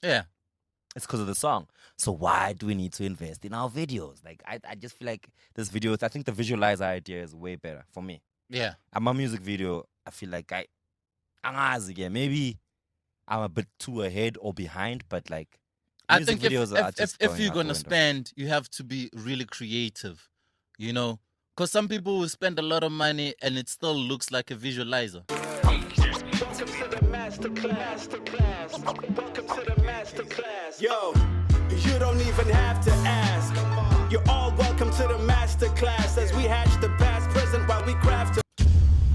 Yeah. It's because of the song. So why do we need to invest in our videos? Like I just feel like this video, I think the visualizer idea is way better for me. Yeah. And my music video, I feel like again, maybe I'm a bit too ahead or behind, but like I music think videos are just if going you're out the gonna window. spend, you have to be really creative, you know, because some people will spend a lot of money and it still looks like a visualizer. Welcome to the masterclass. Welcome to the masterclass. Yo, you don't even have to ask. You're all welcome to the masterclass as we hatch the past, present while we craft.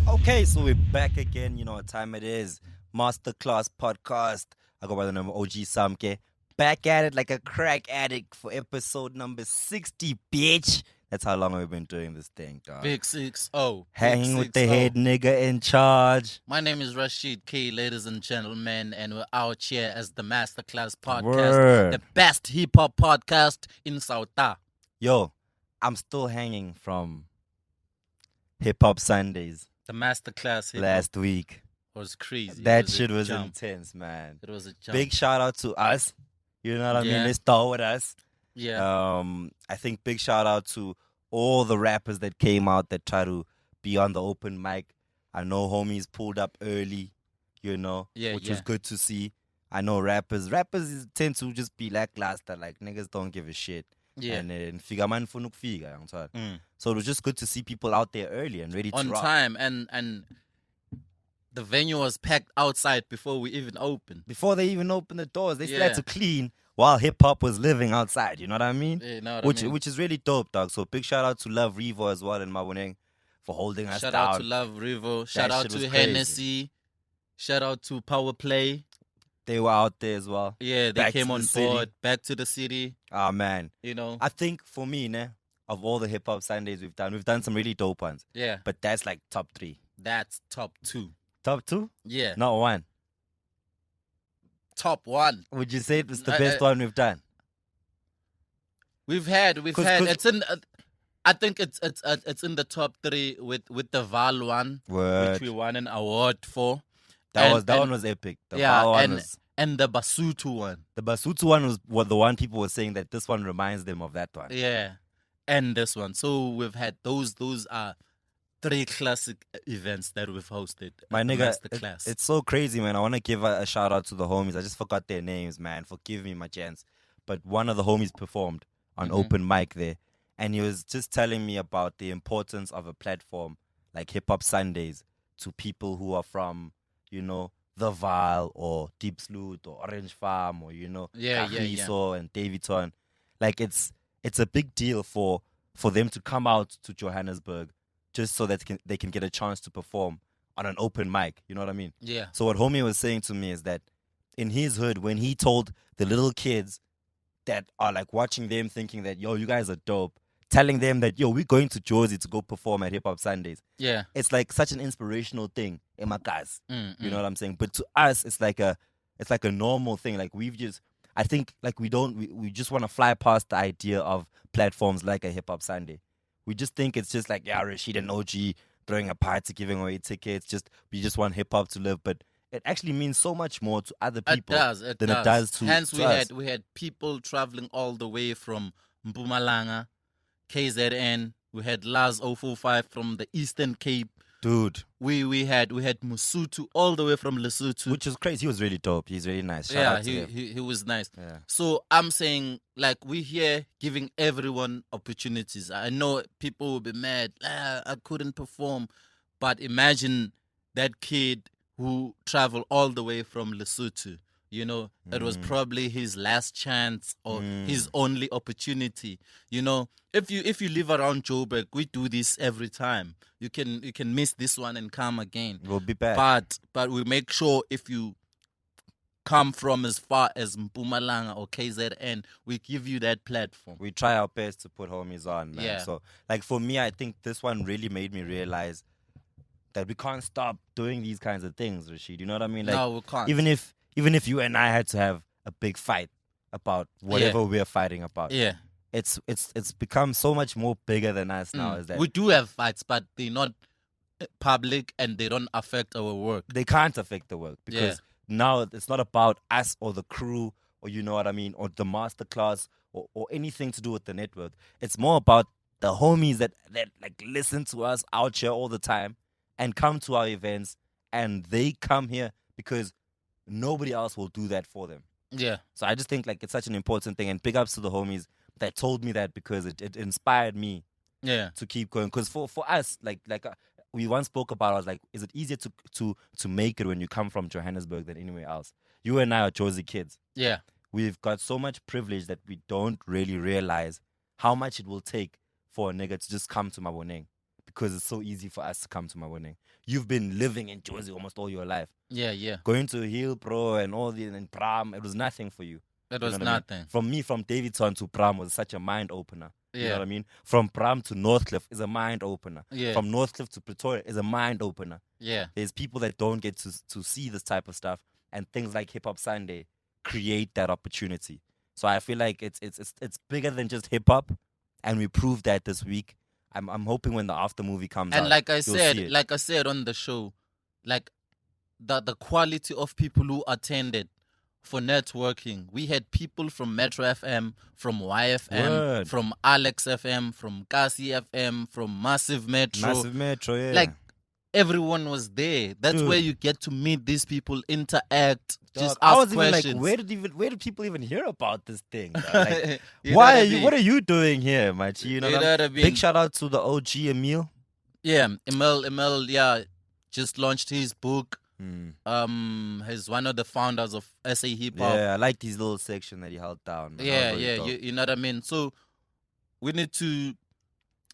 Okay, so we're back again. You know what time it is. Masterclass podcast. I go by the name of OG Samke. Back at it like a crack addict for episode number 60, bitch. That's how long we've been doing this thing, dog. Big 6-0. Hanging with the head nigga in charge. My name is Rashid K, ladies and gentlemen, and we're out here as the Masterclass podcast, Word. the best hip hop podcast in Sauta. Yo, I'm still hanging from Hip Hop Sundays The Masterclass hip last week. was crazy. That It was a shit was jump. intense, man. It was a jump. Big shout out to us. You know what I mean? Yeah. They start with us. Yeah. I think big shout out to all the rappers that came out that try to be on the open mic. I know homies pulled up early, you know, Yeah, which yeah. was good to see. I know rappers tend to just be lackluster, like niggas don't give a shit. Yeah. And then figa man funa ukufika, angithwala. Mm. So it was just good to see people out there early and ready to On rock. time, and the venue was packed outside before we even opened. Before they even opened the doors, they still Yeah. had to clean while hip hop was living outside. You know what I mean? You know what Which I mean? which is really dope, dog. So big shout out to Love Revo as well and Maboneng for holding us Shout down. out to Love Rivo. Shout out shit to was crazy. Hennessy. Shout out to Power Play. They were out there as well. Yeah, they Back came to on the city. board. Back to the city. Ah man. You know. I think for me, of all the hip hop Sundays we've done some really dope ones. Yeah, But that's like top 3. that's top 2. Top 2? Yeah, Not 1. top 1. Would you say it was the I- best one we've done? We've had. 'Cause- It's in. I think it's in the top 3 with the Val one, Word. which we won an award for. That and- one was epic. The yeah, Val one and was and the Basutu one. the Basutu one was what the one people were saying that this one reminds them of that one. Yeah, and this one. So we've had those. Those are 3 classic events that we've hosted. My at the nigga, Masterclass. it's so crazy, man. I want to give a shout out to the homies. I just forgot their names, man. Forgive me, my gents. But one of the homies performed on Mhm. open mic there, and he was just telling me about the importance of a platform like Hip Hop Sundays to people who are from, you know, The Val or Deep Sloot or Orange Farm or, you know, Yeah. Kagiso and Davidson. Like it's a big deal for them to come out to Johannesburg just so that they can get a chance to perform on an open mic. You know what I mean? Yeah. So what homie was saying to me is that in his hood, when he told the little kids that are like watching them thinking that, yo, you guys are dope, telling them that, yo, we're going to Jersey to go perform at Hip Hop Sundays. Yeah. It's like such an inspirational thing, Emakas. Mm, You know what I'm saying? But to us, it's like a normal thing. Like I think like we just want to fly past the idea of platforms like a Hip Hop Sunday. We just think it's just like, yeah, Rashid and OG throwing a party, giving away tickets. We just want hip hop to live. But it actually means so much more to other people It than does. it does to Hence, to us. we had people traveling all the way from Mpumalanga, KZN. We had Laz 045 from the Eastern Cape. Dude, We had Musutu all the way from Lesotho. which is crazy. He was really dope. He's really nice. Shout Yeah, out to him. he was nice. Yeah. So I'm saying, like, we here giving everyone opportunities. I know people will be mad. I couldn't perform, but imagine that kid who traveled all the way from Lesotho. You know, it was probably his last chance or his only opportunity. You know, if you live around Joburg, we do this every time. You can miss this one and come again. We'll be back. But we make sure if you come from as far as Mpumalanga or KZN, we give you that platform. We try our best to put homies on, man. Yeah. So, like, for me, I think this one really made me realize that we can't stop doing these kinds of things, Rashid. You know what I mean? Like, No, we can't. even if you and I had to have a big fight about whatever we're fighting about, Yeah. it's become so much more bigger than us now. Is that We do have fights, but they're not public and they don't affect our work. they can't affect the work because now it's not about us or the crew or you know what I mean, or the masterclass, or anything to do with the network. It's more about the homies that like listen to us out here all the time and come to our events, and they come here because nobody else will do that for them. Yeah. So I just think like it's such an important thing, and big ups to the homies that told me that, because it inspired me Yeah. to keep going. Because for us, we once spoke about, I was like, is it easier to make it when you come from Johannesburg than anywhere else? You and I are Josie kids. Yeah. We've got so much privilege that we don't really realize how much it will take for a nigga to just come to Maboneng, because it's so easy for us to come to Maboneng. You've been living in Josie almost all your life. Yeah. Yeah. Going to Hill, bro, and all the, and Pram, it was nothing for you. That You was know what I mean? nothing. From me, from Davidson to Pram was such a mind opener. You know Yeah. what I mean? From Pram to Northcliffe is a mind opener. Yeah. From Northcliffe to Pretoria is a mind opener. Yeah. There's people that don't get to see this type of stuff, and things like Hip Hop Sunday create that opportunity. So I feel like it's bigger than just hip hop, and we proved that this week. I'm hoping when the after movie comes And out, like I you'll see it. said on the show, like the quality of people who attended for networking. We had people from Metro FM, from YFM, Word. from Alex FM, from Kasi FM, from Massive Metro. Massive Metro, yeah. Like everyone was there. That's Dude. where you get to meet these people, interact, Dog, just I ask was questions. even like, where did people even hear about this thing? dog? Like, You know why what I are you? mean? What are you doing here, Machi? You know, You what I know mean? what I mean? Big shout out to the OG Emil. Yeah, Emil, yeah, just launched his book. He's one of the founders of SA Hip Hop. Yeah, I like his little section that he held down. man. That Yeah, was really dope. you know what I mean? So we need to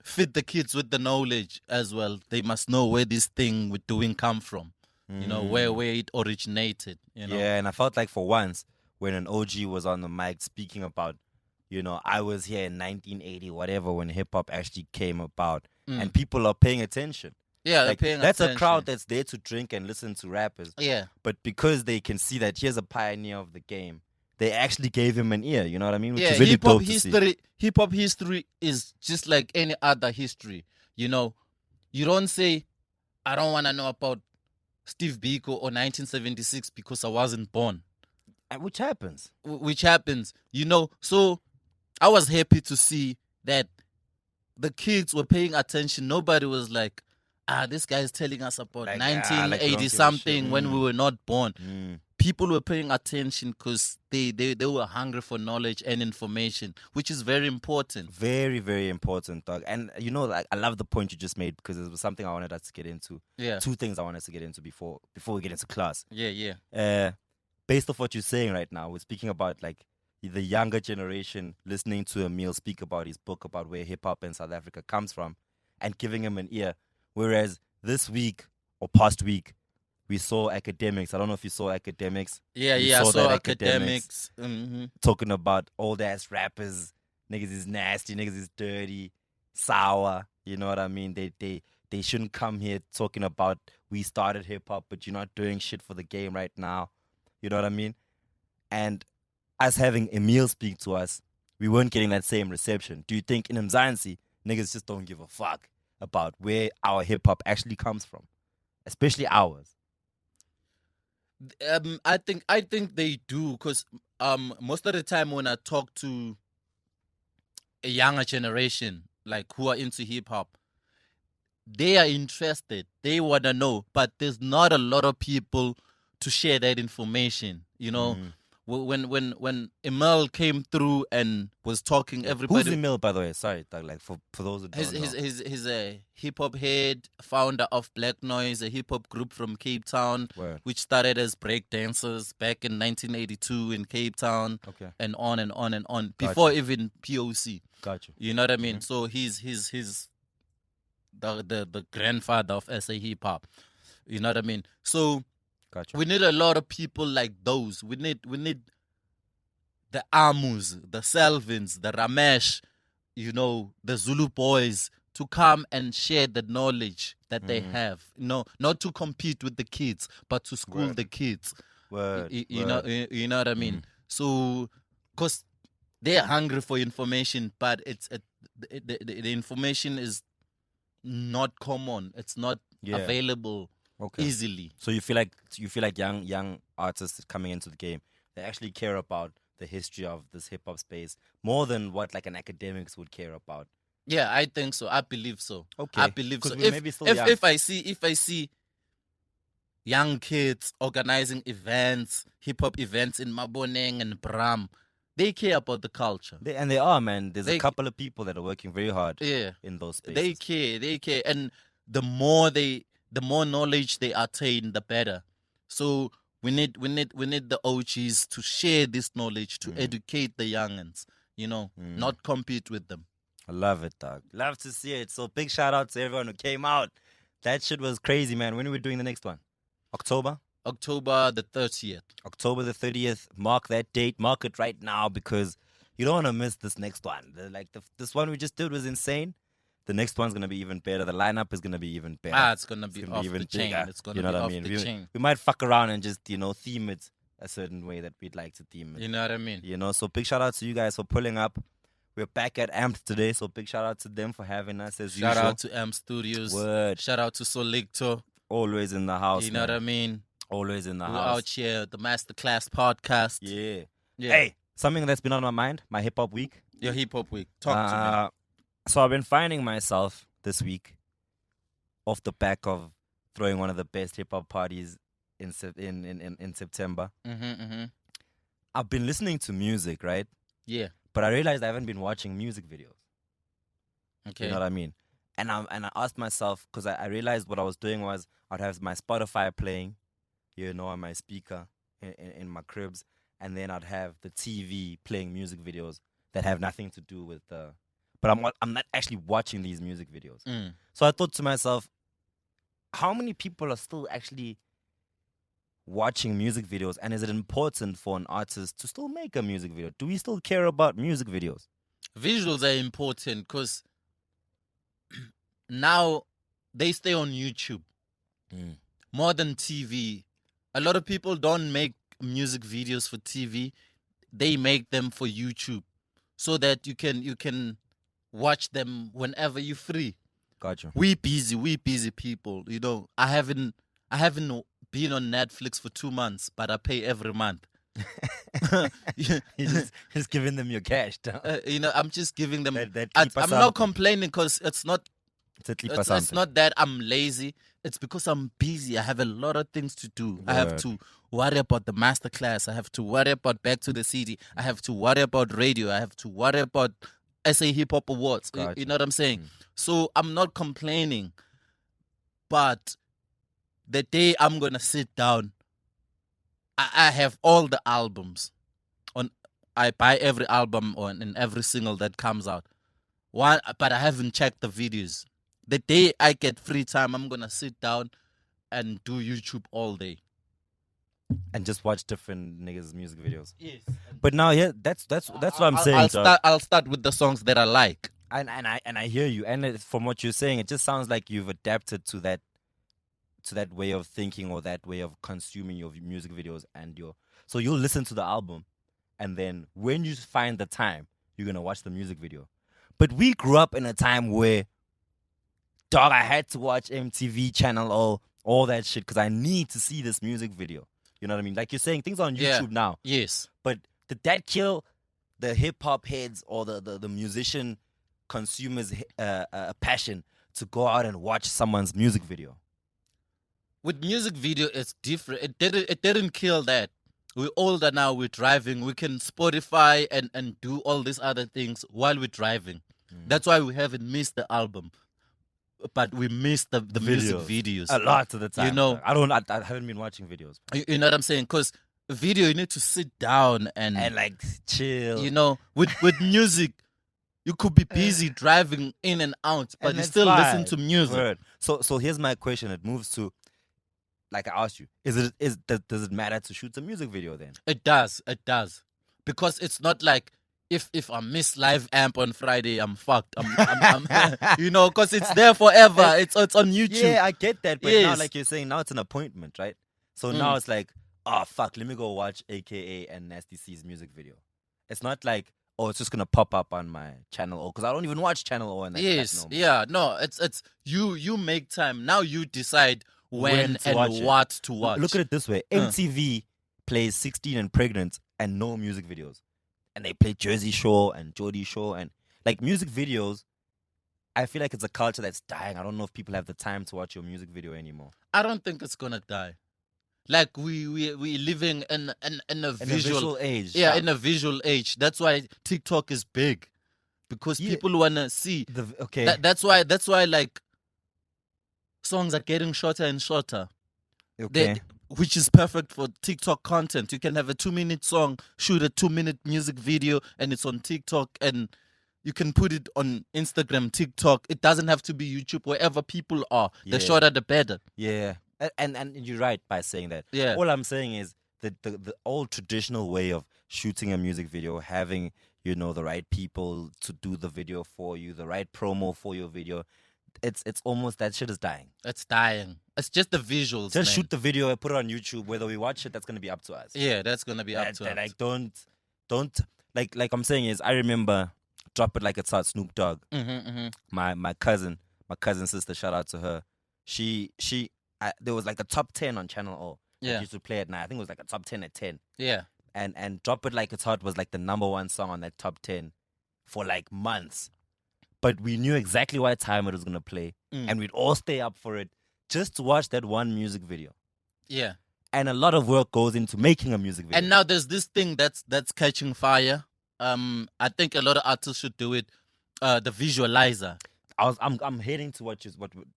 feed the kids with the knowledge as well. They must know where this thing we're doing come from. You know, where it originated. You know? Yeah, and I felt like for once when an OG was on the mic speaking about, you know, I was here in 1980, whatever, when hip hop actually came about, and people are paying attention. Yeah, they're Like, paying that's attention. a crowd that's there to drink and listen to rappers. Yeah. But because they can see that here's a pioneer of the game, they actually gave him an ear. You know what I mean? Which Yeah, is really hip hop dope to see. history. Hip hop history is just like any other history. You know, you don't say, "I don't want to know about Steve Biko or 1976 because I wasn't born," Which happens. which happens. You know, so I was happy to see that the kids were paying attention. Nobody was like, this guy is telling us about Like, 1980 don't give a something shit. when we were not born. Mm. People were paying attention because they were hungry for knowledge and information, which is very important. Very, very important, dog. And you know, like, I love the point you just made, because it was something I wanted us to get into. Yeah. Two things I wanted us to get into before we get into class. Yeah, yeah. Based off what you're saying right now, we're speaking about like the younger generation listening to Emil speak about his book about where hip hop in South Africa comes from, and giving him an ear. Whereas this week or past week, we saw academics. I don't know if you saw academics. Yeah, We yeah. saw So that academics. Mm-hmm. talking about old ass rappers. Niggas is nasty. Niggas is dirty, sour. You know what I mean? They shouldn't come here talking about we started hip hop, but you're not doing shit for the game right now. You know what I mean? And us having Emil speak to us, we weren't getting that same reception. Do you think in Mzansi, niggas just don't give a fuck about where our hip hop actually comes from, especially ours? I think they do, because most of the time when I talk to a younger generation, like who are into hip hop, they are interested. They want to know, but there's not a lot of people to share that information. You know, when Emil came through and was talking, everybody. Who's Emil, by the way? Sorry, Doug, like for those who don't know. He's a hip hop head, founder of Black Noise, a hip hop group from Cape Town, Word. which started as break dancers back in 1982 in Cape Town, Okay. and on and on and on, Gotcha. before even POC. Got you. You know what I mean? So he's the grandfather of SA hip hop. You know what I mean? So Got you. we need a lot of people like those. We need the Amus, the Selvins, the Ramesh, you know, the Zulu boys to come and share the knowledge that they have. No, not to compete with the kids, but to school the kids. Word. You know what I mean? So, because they're hungry for information, but the information is not common. It's not Yeah. available Okay. easily. So you feel like young artists coming into the game, they actually care about the history of this hip hop space more than what like an academics would care about. Yeah, I think so. I believe so. Okay, I believe so. 'cause we may be still young. If I see young kids organizing events, hip hop events in Maboneng and Bram, they care about the culture. They are, man. There's a They- couple of people that are working very hard Yeah, in those spaces. they care, and the more knowledge they attain, the better. So we need the OGs to share this knowledge, to educate the youngins. Not compete with them. I love it, dog. Love to see it. So big shout out to everyone who came out. That shit was crazy, man. When are we doing the next one? October? October the 30th. October the 30th. Mark that date. Mark it right now because you don't want to miss this next one. This one we just did was insane. The next one's going to be even better. The lineup is going to be even better. It's gonna be off even the chain. bigger. It's gonna You know be what I off mean? the chain. We might fuck around and just, theme it a certain way that we'd like to theme it. You know what I mean? So big shout out to you guys for pulling up. We're back at Amped today, so big shout out to them for having us as usual. Shout out to M Studios. Word. Shout out to Solicto. Always in the house. You know what I man. mean? Always in the We're house. out here, the Masterclass podcast. Yeah. Yeah. Hey, something that's been on my mind, my hip hop week. Your hip hop week. Talk to So I've been finding myself this week off the back of throwing one of the best hip hop parties in September. me. Mm-hmm. I've been listening to music, right? Yeah. But I realized I haven't been watching music videos. Okay. You know what I mean? And I asked myself, because I realized what I was doing was I'd have my Spotify playing, on my speaker in my cribs, and then I'd have the TV playing music videos that have nothing to do with but I'm not actually watching these music videos. So I thought to myself, how many people are still actually watching music videos, and is it important for an artist to still make a music video? Do we still care about music videos? Visuals are important because now they stay on YouTube more than TV. A lot of people don't make music videos for TV. They make them for YouTube so that you can watch them whenever you're free. Gotcha. We busy people. I haven't been on Netflix for 2 months, but I pay every month. You're just giving them your cash. I'm just giving them. That I'm keep us not up. complaining because it's not. It's a clip or It's something. not that I'm lazy. It's because I'm busy. I have a lot of things to do. I have Word. to worry about the masterclass. I have to worry about Back to the City. I have to worry about radio. I have to worry about SA Hip Hop Awards. You Gotcha. know what I'm saying? So I'm not complaining. But the day I'm going to sit down, I have all the albums. I buy every album and every single that comes out. But I haven't checked the videos. The day I get free time, I'm going to sit down and do YouTube all day. And just watch different niggas' music videos. Yes. But now, that's what I'm saying. I'll start with the songs that I like. And I hear you. And from what you're saying, it just sounds like you've adapted to that way of thinking or that way of consuming your music videos so you'll listen to the album, and then when you find the time, you're gonna watch the music video. But we grew up in a time where, dog, I had to watch MTV Channel O, all that shit, because I need to see this music video. You know what I mean? Like you're saying, things are on YouTube now. Yes. But did that kill the hip hop heads or the musician consumers' passion to go out and watch someone's music video? With music video, it's different. It didn't kill that. We're older now. We're driving. We can Spotify and do all these other things while we're driving. That's why we haven't missed the album, but we missed the music videos A lot of the time. You know, I haven't been watching videos. you know what I'm saying? Because video, you need to sit down and like chill. you know, with music, you could be busy driving in and out, but And you that's still fine. listen to music. Word. So here's my question. It moves to, like I asked you, does it matter to shoot a music video then? It does, because it's not like if I miss live amp on Friday, I'm fucked. I'm you know, because it's there forever. It's on YouTube. Yeah, I get that. But now, Yes. like you're saying, now it's an appointment, right? So now it's like, oh fuck, let me go watch AKA and Nasty C's music video. It's not like, oh, it's just gonna pop up on my channel O, because I don't even watch channel O. And Yes, no more. yeah, no, it's you make time. Now you decide when to and watch it. what to watch. Look at it this way: MTV plays 16 and Pregnant and no music videos. and they play Jersey Shore and Geordie Shore and like music videos. I feel like it's a culture that's dying. I don't know if people have the time to watch your music video anymore. I don't think it's gonna die. Like we living in a visual age. Yeah, in a visual age. That's why TikTok is big, because people wanna see. That's why like songs are getting shorter and shorter. Okay. Which is perfect for TikTok content. You can have a 2-minute song, shoot a 2-minute music video, and it's on TikTok, and you can put it on Instagram, TikTok. It doesn't have to be YouTube. Wherever people are, the shorter the better. Yeah, and you're right by saying that. Yeah. All I'm saying is that the old traditional way of shooting a music video, having the right people to do the video for you, the right promo for your video, it's almost, that shit is dying. It's dying. It's just the visuals. Just man. shoot the video and put it on YouTube. Whether we watch it, that's gonna be up to us. Yeah, that's gonna be up to us. Like don't like I'm saying is, I remember Drop It Like It's Hot, Snoop Dogg. My cousin sister, shout out to her. There was like a top 10 on Channel O. Yeah. Used to play at night. I think it was like a top 10 at 10. Yeah. And Drop It Like It's Hot was like the #1 song on that top 10 for like months. But we knew exactly what time it was gonna play, and we'd all stay up for it just to watch that one music video. Yeah. And a lot of work goes into making a music video. And now there's this thing that's catching fire. I think a lot of artists should do it. The visualizer. I'm heading to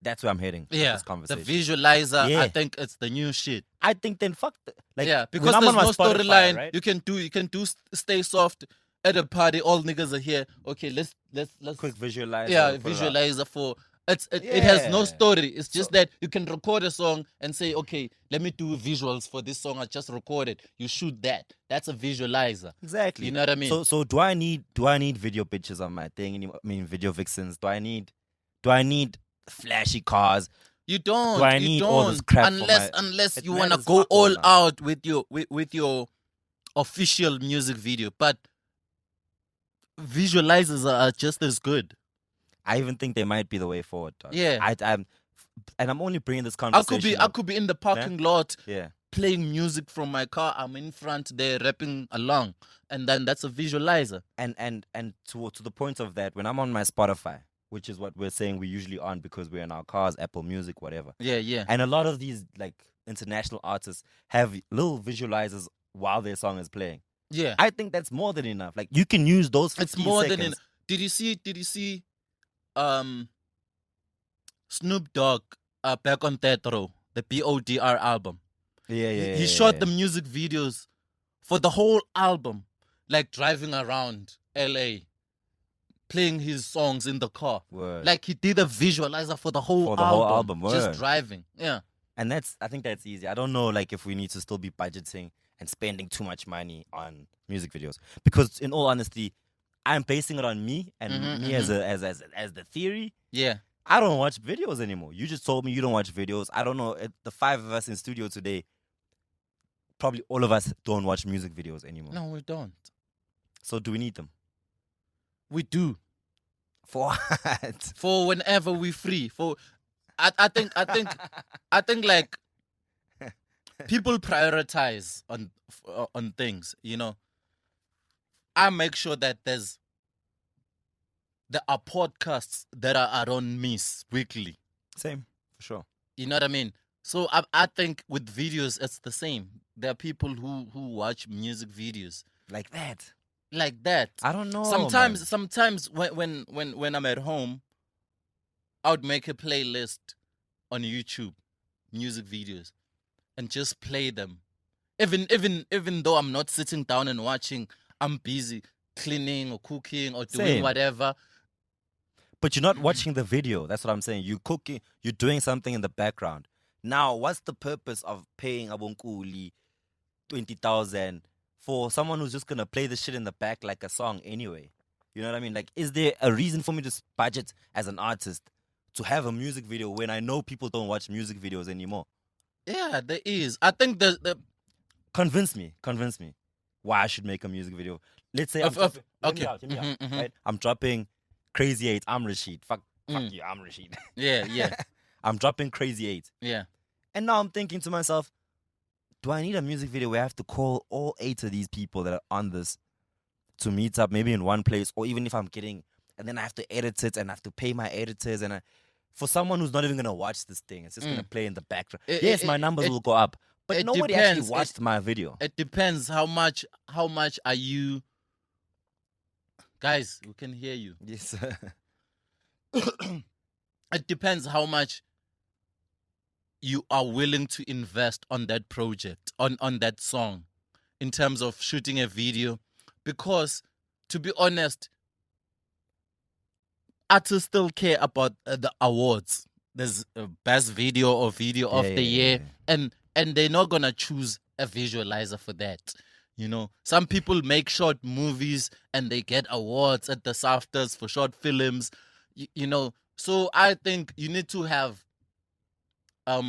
that's where I'm heading. Yeah, this conversation. The visualizer. Yeah. I think it's the new shit. I think then fuck yeah, because when I'm there's on my no Spotify, storyline. right? You can do Stay Soft at a party. All niggas are here. Okay, let's quick visualizer. Yeah, visualizer for. It has no story. It's just that you can record a song and say, okay, let me do visuals for this song I just recorded. You shoot that. That's a visualizer. Exactly. You know what I mean? So do I need video pictures on my thing anymore? I mean, video vixens. Do I need flashy cars? You don't. Do I need all this crap unless you wanna go all out with your official music video. But visualizers are just as good. I even think they might be the way forward, dog. Yeah. I'm only bringing this conversation. I could be in the parking lot. Yeah. Playing music from my car. I'm in front there rapping along, and then that's a visualizer. And to the point of that, when I'm on my Spotify, which is what we're saying we usually on because we're in our cars, Apple Music, whatever. Yeah. And a lot of these like international artists have little visualizers while their song is playing. Yeah. I think that's more than enough. Like you can use those 15 It's more seconds. than enough. Did you see Snoop Dogg Back on Death Row, the BODR album? Yeah. He shot the music videos for the whole album, like driving around LA, playing his songs in the car. Word. Like he did a visualizer for the whole album. Word. Just driving. Yeah. And I think that's easy. I don't know like if we need to still be budgeting and spending too much money on music videos. Because in all honesty, I'm basing it on me and me as the theory. Yeah. I don't watch videos anymore. You just told me you don't watch videos. I don't know. The 5 of us in studio today, probably all of us don't watch music videos anymore. No, we don't. So do we need them? We do. For what? For whenever we're free. I think like people prioritize on things, you know. I make sure that there are podcasts that I don't miss weekly. Same, for sure. You know what I mean? So I think with videos it's the same. There are people who watch music videos like that. I don't know. Sometimes when I'm at home, I would make a playlist on YouTube, music videos, and just play them. Even though I'm not sitting down and watching, I'm busy cleaning or cooking or doing whatever. But you're not watching the video. That's what I'm saying. You're cooking. You're doing something in the background. Now, what's the purpose of paying Abonkuli 20,000 for someone who's just gonna play the shit in the back like a song anyway? You know what I mean? Like, is there a reason for me to budget as an artist to have a music video when I know people don't watch music videos anymore? Yeah, there is. I think the Convince me why I should make a music video. Let's say right? I'm dropping Crazy 8. I'm Rashid. Fuck you, I'm Rashid. Yeah. I'm dropping Crazy 8. Yeah. And now I'm thinking to myself, do I need a music video where I have to call all 8 of these people that are on this to meet up maybe in one place, or even if I'm getting, and then I have to edit it and I have to pay my editors, and for someone who's not even gonna watch this thing, it's just gonna play in the background. Yes, my numbers will go up, but nobody actually watched my video. It depends how much are you guys, we can hear you. Yes. It depends how much you are willing to invest on that project, on that song, in terms of shooting a video. Because, to be honest, artists still care about the awards. There's a best video or video of the year, and they're not gonna choose a visualizer for that. You know, some people make short movies and they get awards at the SAFTAs for short films. You know, so I think you need to have a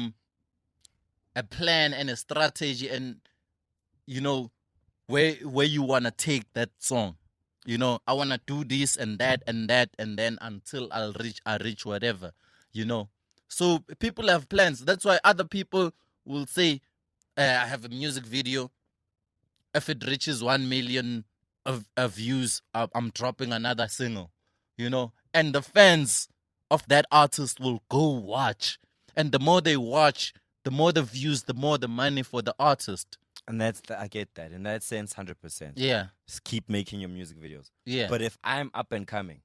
plan and a strategy, and you know where you wanna take that song. You know, I wanna do this and that and that, and then until I reach whatever. You know, so people have plans. That's why other people will say, I have a music video. If it reaches 1 million of views, I'm dropping another single, you know. And the fans of that artist will go watch. And the more they watch, the more the views, the more the money for the artist. And I get that. In that sense, 100%. Yeah. Just keep making your music videos. Yeah. But if I'm up and coming,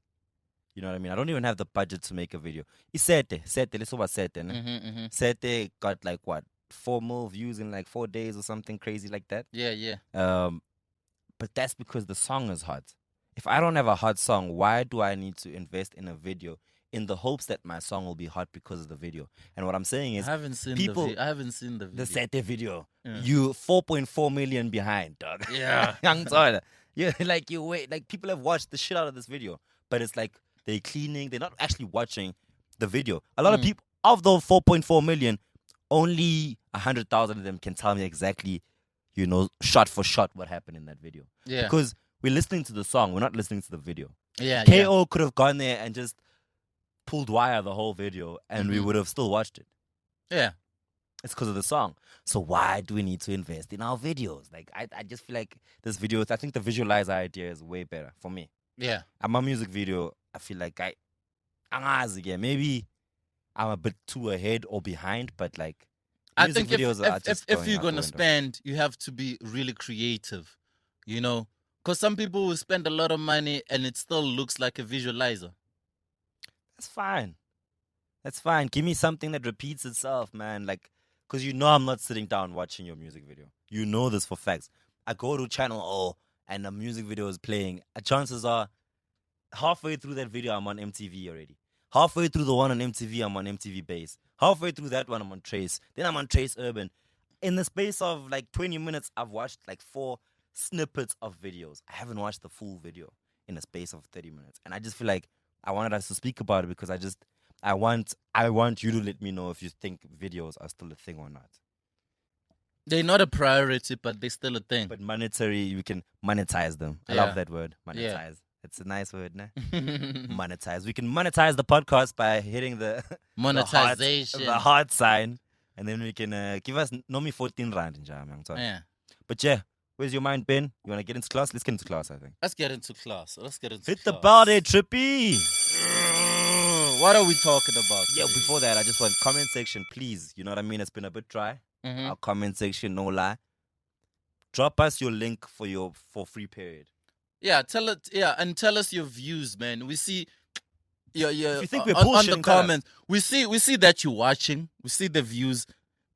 you know what I mean? I don't even have the budget to make a video. Sete, let's talk about Sete. Sete got like what? 4 more views in like 4 days or something crazy like that. Yeah. But that's because the song is hot. If I don't have a hot song, why do I need to invest in a video in the hopes that my song will be hot because of the video? And what I'm saying is, I haven't seen the video. The Sete video. Yeah. You 4.4 million behind, dog. Yeah. I'm sorry. Yeah, like you wait, like people have watched the shit out of this video, but it's like they're cleaning. They're not actually watching the video. A lot of people of those 4.4 million. Only 100,000 of them can tell me exactly, you know, shot for shot what happened in that video. Yeah. Because we're listening to the song, we're not listening to the video. Yeah. KO could have gone there and just pulled wire the whole video, and we would have still watched it. Yeah. It's because of the song. So why do we need to invest in our videos? Like, I just feel like this video, I think the visualizer idea is way better for me. Yeah. And my music video, I feel like maybe I'm a bit too ahead or behind, but like, I think if you're gonna spend, you have to be really creative, you know, because some people will spend a lot of money and it still looks like a visualizer. That's fine. That's fine. Give me something that repeats itself, man. Like, because you know I'm not sitting down watching your music video. You know this for facts. I go to channel O and the music video is playing. Chances are, halfway through that video, I'm on MTV already. Halfway through the one on MTV, I'm on MTV Base. Halfway through that one, I'm on Trace. Then I'm on Trace Urban. In the space of like 20 minutes, I've watched like 4 snippets of videos. I haven't watched the full video in the space of 30 minutes. And I just feel like I wanted us to speak about it because I want you to let me know if you think videos are still a thing or not. They're not a priority, but they're still a thing. But monetary, you can monetize them. I love that word, monetize. Yeah. It's a nice word, nah? Monetize. We can monetize the podcast by hitting the monetization, the heart sign, and then we can give us normally 14 rand. Yeah. But yeah, where's your mind, Ben? You want to get into class? Let's get into class, I think. Let's get into class. Hit the bell there, Trippy. What are we talking about? Yeah, before that, I just want comment section, please. You know what I mean? It's been a bit dry. Our comment section, no lie. Drop us your link for free period. Yeah, tell us your views, man. We see your if you think we're on the comments. We see that you're watching. We see the views,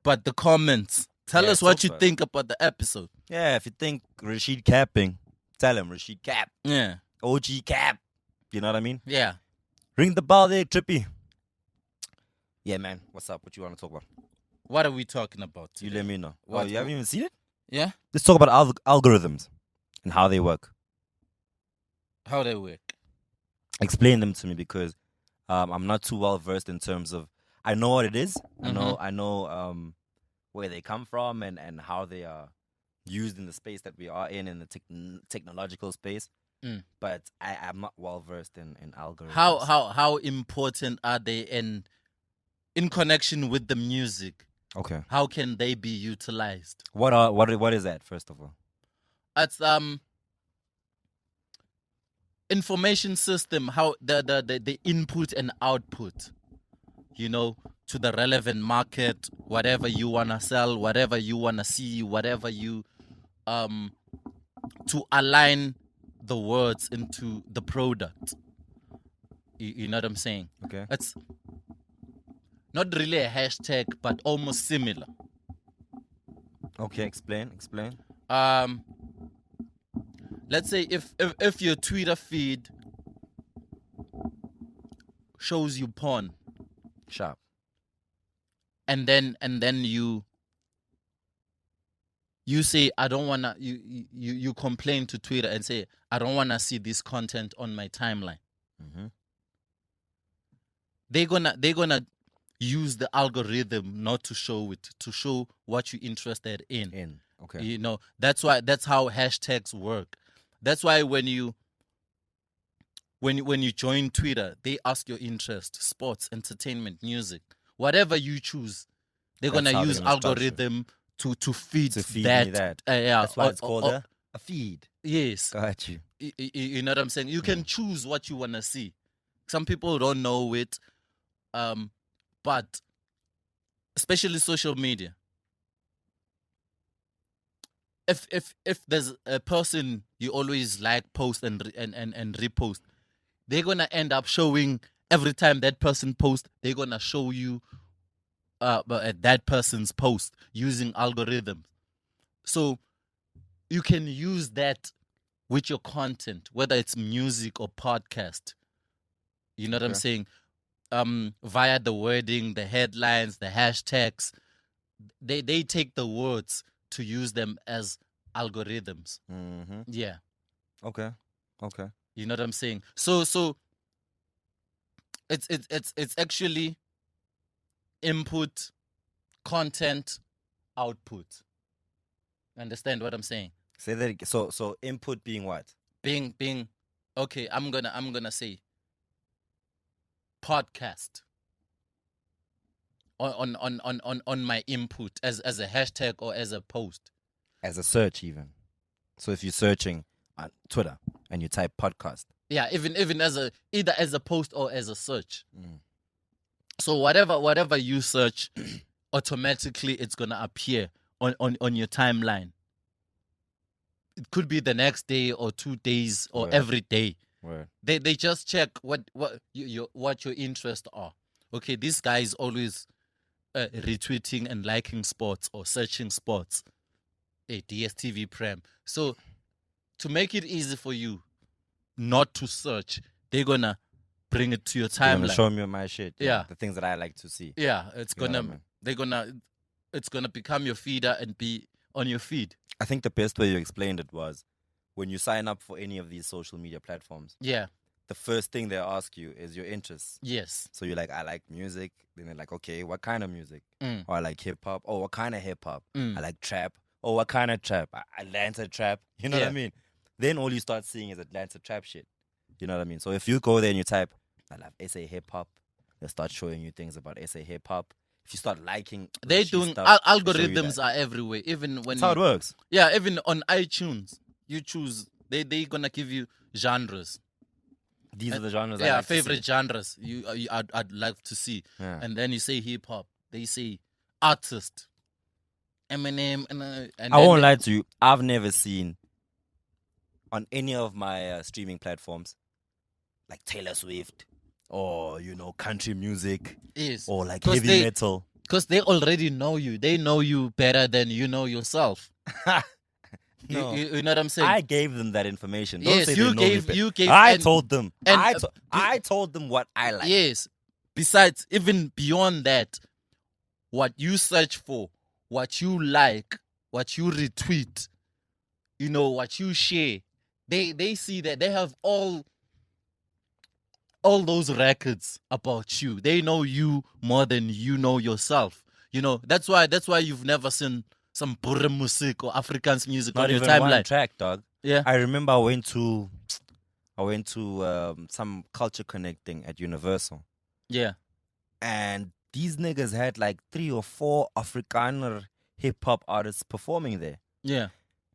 but the comments. Tell us what you think about the episode. Yeah, if you think Rashid capping, tell him Rashid cap. Yeah. OG cap. You know what I mean? Yeah. Ring the bell there, Trippy. Yeah, man. What's up? What you want to talk about? What are we talking about today? You let me know. What? You haven't even seen it? Yeah. Let's talk about algorithms and how they work. How they work? Explain them to me because I'm not too well versed in terms of. I know what it is. I know where they come from and how they are used in the space that we are in the technological space. But I'm not well versed in algorithms. How important are they in connection with the music? Okay. How can they be utilized? What is that, first of all? It's information system, how the input and output, to the relevant market, whatever you wanna sell, whatever you wanna see, whatever you to align the words into the product. You know what I'm saying? Okay. It's not really a hashtag, but almost similar. Okay, explain. Let's say if your Twitter feed shows you porn, Sharp. and then you say, I don't wanna, you complain to Twitter and say, I don't wanna see this content on my timeline. Mm-hmm. They're gonna use the algorithm not to show it, to show what you're interested in. Okay. That's how hashtags work. That's why when you join Twitter, they ask your interest: sports, entertainment, music, whatever you choose. They're That's gonna how use they're gonna structure. algorithm to feed Me that. that. Yeah, That's why it's called a feed. Yes. Got you. You know what I'm saying? You can choose what you wanna see. Some people don't know it, but especially social media. If there's a person you always like, post and repost, they're gonna end up showing every time that person posts. They're gonna show you that person's post using algorithms. So you can use that with your content, whether it's music or podcast. You know what I'm saying? Via the wording, the headlines, the hashtags, they take the words to use them as algorithms. Mm-hmm. Yeah. Okay. You know what I'm saying? So it's actually input, content, output. Understand what I'm saying? Say that again. So input being what? Being okay, I'm gonna say podcast on my input as a hashtag or as a post. As a search even. So if you're searching on Twitter and you type podcast. Yeah, even either as a post or as a search. So whatever you search, automatically it's gonna appear on your timeline. It could be the next day or 2 days or every day. Word. They just check what your interests are. Okay, this guy is always retweeting and liking sports or searching sports. A DSTV Prem. So to make it easy for you not to search, they're gonna bring it to your They're gonna timeline. show me my shit. Yeah. The things that I like to see. Yeah, it's You know gonna what I mean? it's gonna become your feeder and be on your feed. I think the best way you explained it was when you sign up for any of these social media platforms, Yeah. the first thing they ask you is your interests. Yes. So you're like, I like music. Then they're like, okay, what kind of music? Mm. Or I like hip hop. Oh, what kind of hip hop? Mm. I like trap. Oh, what kind of trap? Atlanta trap. You know what I Yeah. mean? Then all you start seeing is Atlanta trap shit. You know what I mean? So if you go there and you type, I love SA hip hop, they'll start showing you things about SA hip hop. If you start liking, They're Rashid doing stuff, they'll show you algorithms that. are everywhere. Even when That's how it works. Yeah, even on iTunes, you choose. They gonna give you genres. These are the genres. I Yeah, like to see. favorite genres I'd like to see. Yeah. And then you say hip hop. They say artist. Eminem and I won't lie to you. I've never seen on any of my streaming platforms like Taylor Swift or country music Yes. or like 'Cause heavy metal. Because they already know you. They know you better than you know yourself. No. You know what I'm saying? I gave them that information. Don't Yes, say you they know me gave- better. you gave- I and- told them. and, I told them what I like. Yes. Besides, even beyond that, what you search for, what you like, what you retweet, what you share, they see that. They have all those records about you. They know you more than you know yourself. That's why you've never seen some Boere music or Afrikaans music Not on your even one timeline. track, dog. Yeah. I remember I went to some culture connecting at Universal. Yeah. And these niggas had like 3 or 4 Afrikaner hip hop artists performing there. Yeah.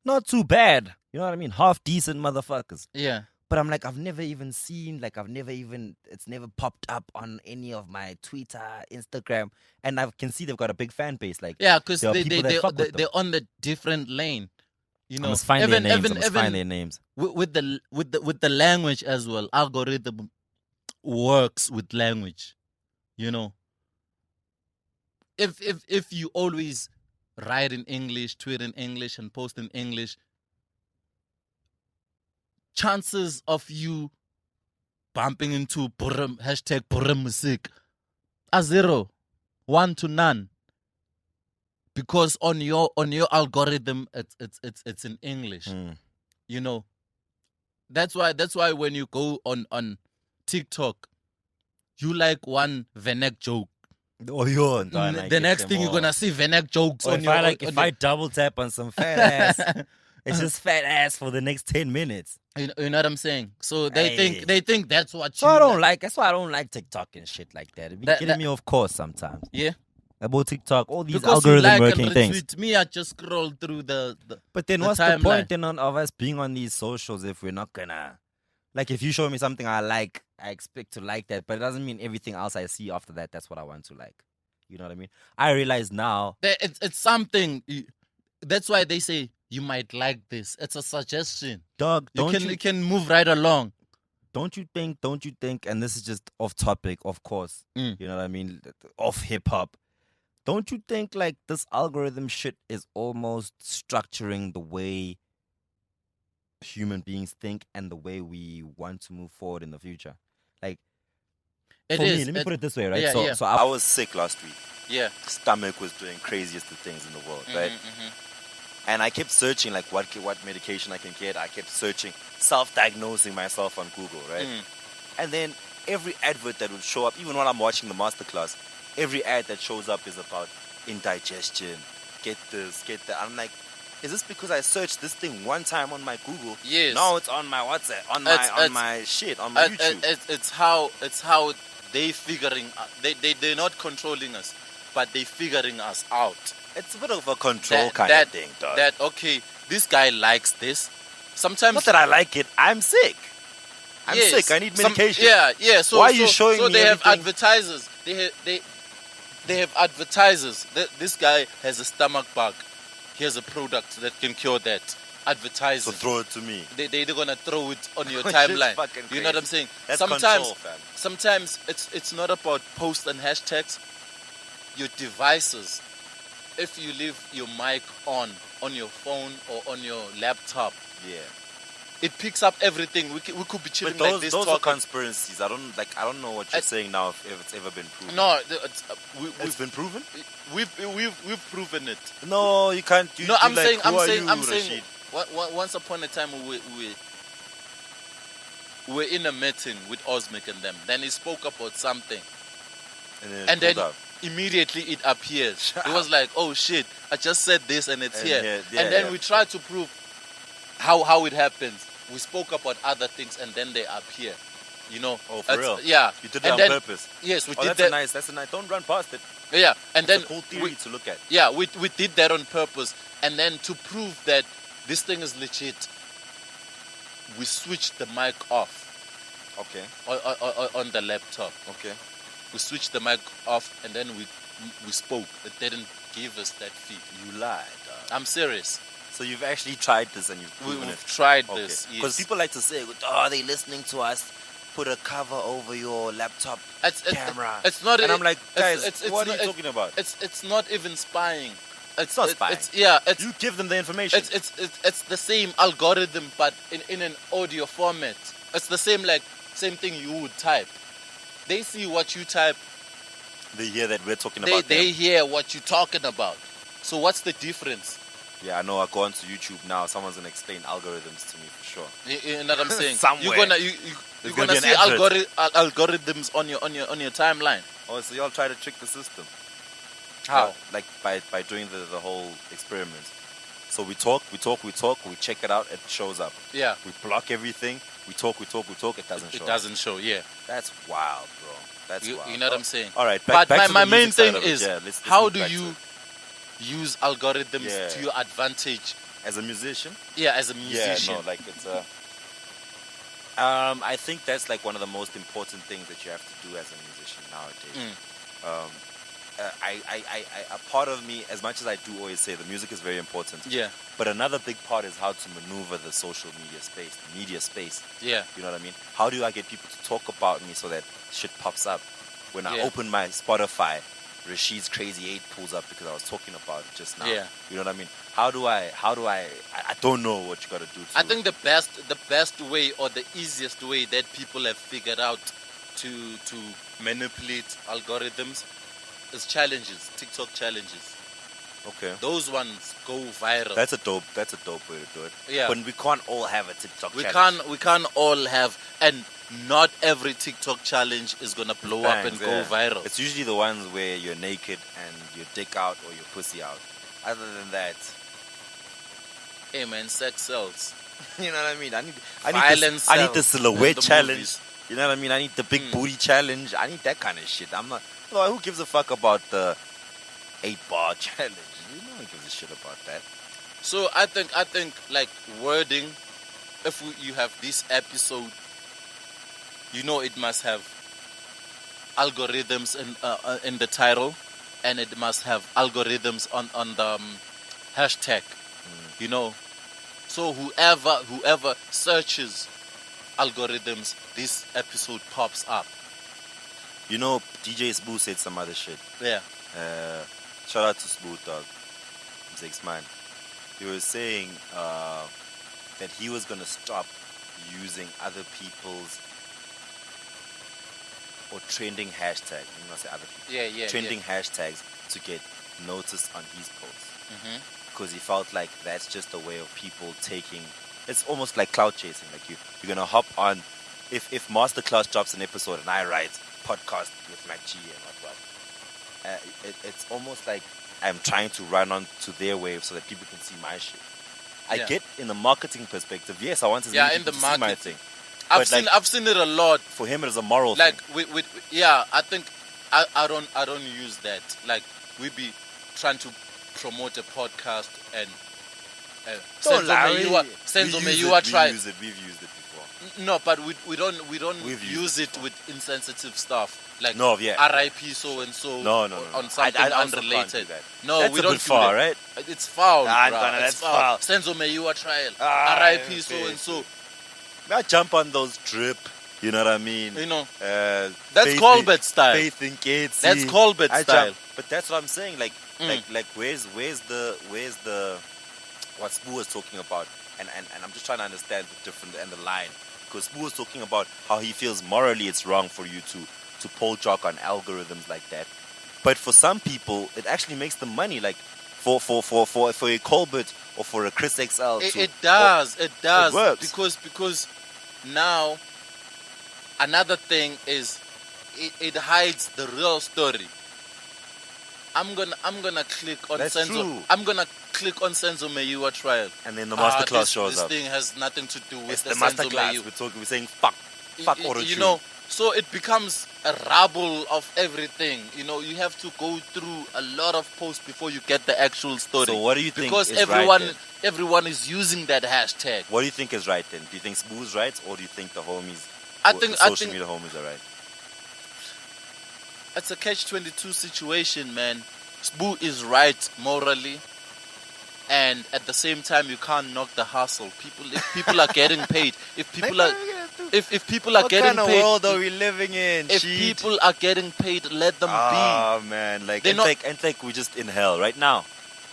Not too bad. You know what I mean? Half decent motherfuckers. Yeah. But I'm like, I've never even seen, like, it's never popped up on any of my Twitter, Instagram, and I can see they've got a big fan base. Like, Yeah, because there are people that fuck with them. they're on the different lane. You I know, must find their names. I must find their names. with the language as well. Algorithm works with language. You know, if you always write in English, tweet in English, and post in English, chances of you bumping into #Purim music are 0, 1 to none. Because on your algorithm, it's in English. You know, that's why when you go on TikTok, you like one Venek joke. Oh, yo, The next thing you're gonna see Venek jokes on your. If I double tap on some fat ass, it's just fat ass for the next 10 minutes. You know what I'm saying? So they think that's what. So I don't like. That's why I don't like TikTok and shit like that. It be getting me off course sometimes. Yeah. About TikTok, all these Because algorithm you like working and things. retweet me, I just scroll through the But then the what's the timeline. point then of us being on these socials if we're not gonna, like, if you show me something I like, I expect to like that, but it doesn't mean everything else I see after that, that's what I want to like. You know what I mean? I realize now. It's something. That's why they say you might like this. It's a suggestion. Dog, You can move right along. Don't you think, and this is just off topic, of course, you know what I mean, off hip hop. Don't you think like this algorithm shit is almost structuring the way human beings think and the way we want to move forward in the future? Like, It for is. me, let me put it this way, right? Yeah, So I was sick last week. Yeah. Stomach was doing craziest of things in the world, right? And I kept searching like what medication I can get. I kept searching, self-diagnosing myself on Google, right? And then every advert that would show up, even when I'm watching the masterclass, every ad that shows up is about indigestion, get this, get that. I'm like, is this because I searched this thing one time on my Google? Yes. No, it's on my WhatsApp, on my YouTube. It's how they figuring. They're not controlling us, but they figuring us out. It's a bit of a control kind of thing, dog. That okay, this guy likes this. Sometimes not that I like it. I'm sick. I'm sick. I need medication. Yeah. So why are you showing so me they everything? have advertisers. They have advertisers. This guy has a stomach bug. Here's a product that can cure that. Advertising. So throw it to me. They're gonna throw it on your Which is timeline. fucking You know what I'm crazy. saying? That's sometimes, control, fam. sometimes it's not about posts and hashtags. Your devices. If you leave your mic on your phone or on your laptop, it picks up everything. We could be chilling But like this. those are talking. conspiracies. I don't know what you're saying now. If it's ever been proven. No, It's been proven. we've proven it. No, you can't. I'm saying. Rashid? Once upon a time we were in a meeting with Osmic and them. Then he spoke about something, And then immediately it appears. It was like, oh shit, I just said this and it's here. And then we tried to prove how it happens. We spoke about other things and then they appear. You know. Oh, for real? Yeah. You did that on purpose. Yes, we did that's that. That's a nice. Don't run past it. Yeah, and then It's a cool theory to look at. Yeah, we did that on purpose, and then to prove that this thing is legit, we switched the mic off. Okay. On the laptop. Okay. We switched the mic off, and then we spoke. It didn't give us that feed. You lied. I'm serious. So you've actually tried this and you've proven We've it. tried this. Because people like to say, "Oh, they listening to us." Put a cover over your laptop camera. It's not. And I'm like, guys, it's what are not, you talking about? It's not even spying. It's not spying. You give them the information. It's the same algorithm, but in an audio format. It's the same thing you would type. They see what you type. They hear that we're talking about. They hear what you're talking about. So what's the difference? Yeah, I know. I go onto YouTube now. Someone's gonna explain algorithms to me for sure. You know what I'm saying? Somewhere. You're gonna see algorithms on your timeline. Oh, so y'all try to trick the system? How? Like by doing the whole experiment. So we talk, we check it out, it shows up. Yeah. We block everything. We talk, it doesn't show. It doesn't show. Yeah. That's wild, bro. That's wild. You know what I'm saying? All right. But back to my the main music side thing of it. is Yeah, let's how move do back you to it. use algorithms to your advantage? As a musician? Yeah, as a musician. Yeah, no, like it's I think that's like one of the most important things that you have to do as a musician nowadays. Um, a part of me, as much as I do always say the music is very important, Yeah. but another big part is how to maneuver the social media space, the media space. Yeah. You know what I mean? How do I get people to talk about me so that shit pops up? When I Yeah. open my Spotify, Rashid's Crazy 8 pulls up because I was talking about it just now. Yeah. You know what I mean? How do I don't know what you gotta do to I think the best way or the easiest way that people have figured out to manipulate algorithms is challenges, TikTok challenges. Okay. Those ones go viral. That's a dope way to do it. Yeah. But we can't all have a TikTok we challenge. can't all have, and not every TikTok challenge is gonna blow up and go Yeah. viral. It's usually the ones where you're naked and your dick out or your pussy out. Other than that, Hey man, sex sells. you know what I mean? I need Violence I need the sells silhouette in the challenge. movies. You know what I mean? I need the big booty challenge. I need that kind of shit. I'm not. No, who gives a fuck about the 8-bar challenge? No one gives a shit about that. So I think like wording, if you have this episode, you know it must have algorithms in the title, and it must have algorithms on the hashtag. You know, so whoever searches algorithms, this episode pops up. You know, DJ Spoo said some other shit. Yeah. Shout out to Spoo, dog. Six man. He was saying that he was gonna stop using other people's or trending hashtags. I'm gonna say other people. Yeah. Trending hashtags to get noticed on his posts. Mhm. Because he felt like that's just a way of people taking. It's almost like cloud chasing. Like you're gonna hop on. If Masterclass drops an episode and I write podcast with Mac G and what, it's almost like I'm trying to run on to their wave so that people can see my shit. I Yeah. get in the marketing perspective. Yes, I want as Yeah, many in people the to see my marketing. thing. I've But, I've seen it a lot. For him, it is a moral Like thing. I think I don't use that. Like we be trying to promote a podcast and Senzo me you are trying. We've used it before. No, but we don't We've used use it it with insensitive stuff. Like No, yeah. RIP so and so No. on something I also can't unrelated. do that. No, That's we a don't bit do far, that. right? It's foul. Nah, bruh. Nkana, It's that's foul. Senzo me you are trial. Ah, RIP so yeah, and so. I jump on those drip. You know what I mean? You know. That's That's Colbert style. Faith in kids. That's Colbert style. But that's what I'm saying. Like where's the what Spoo was talking about? And I'm just trying to understand the difference and the line, because Spoo was talking about how he feels morally it's wrong for you to poll jock on algorithms like that. But for some people, it actually makes them money. Like for a Colbert or for a Chris XL. It does. It works. Because now another thing is it hides the real story. I'm gonna click on That's Senzo. true. I'm gonna click on Senzo Meyiwa trial. And then the masterclass shows this up. This thing has nothing to do with It's the the Senzo masterclass. Meyiwa. We're saying fuck auto You know, so it becomes a rabble of everything. You know, you have to go through a lot of posts before you get the actual story. So what do you think Because is everyone right then? everyone is using that hashtag. What do you think is right then? Do you think Spoo's right, or do you think the homies, I the think- social media homies are right? It's a catch-22 situation, man. Spoo is right morally, and at the same time, you can't knock the hustle. If people are getting paid, if people are getting kind of paid, world are we living in? if Sheet? people are getting paid, let them Oh man, like They're it's not- like we're just in hell right now.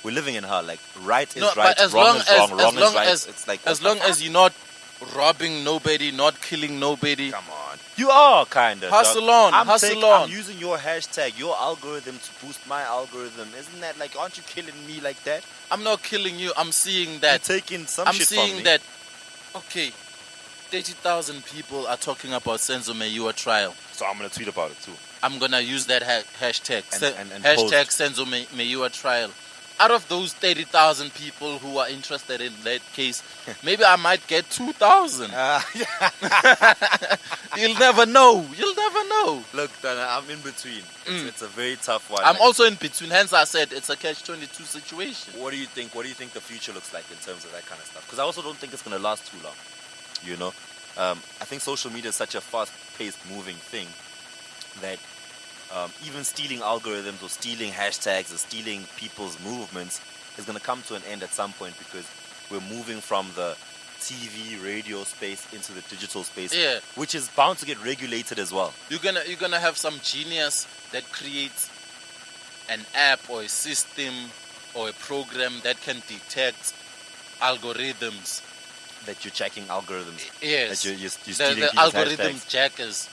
We're living in hell. Like right is be. No, right, but as wrong long is as wrong, wrong as long is right. as It's like as what long the as you're not robbing nobody, not killing nobody. fuck? Come on, you are kind of Hustle on, hustle on. I'm using your hashtag, your algorithm to boost my algorithm. Isn't that like? Aren't you killing me like that? I'm not killing you. I'm seeing that. You're taking some I'm shit from seeing me. that. Okay, 30,000 people are talking about Senzo Meyiwa trial. So I'm gonna tweet about it too. I'm gonna use that hashtag. And Hashtag Senzo Meyiwa trial. Out of those 30,000 people who are interested in that case, maybe I might get 2,000. You'll never know. You'll never know. Look, Dana, I'm in between. It's a very tough one. I'm Like, also in between. Hence, I said it's a catch-22 situation. What do you think? What do you think the future looks like in terms of that kind of stuff? Because I also don't think it's gonna last too long. You know, I think social media is such a fast-paced, moving thing that even stealing algorithms or stealing hashtags or stealing people's movements is going to come to an end at some point, because we're moving from the TV, radio space into the digital space, Yeah. which is bound to get regulated as well. You're gonna have some genius that creates an app or a system or a program that can detect algorithms. That you're checking algorithms. Yes. That you're The stealing people's algorithm hashtags. jackers,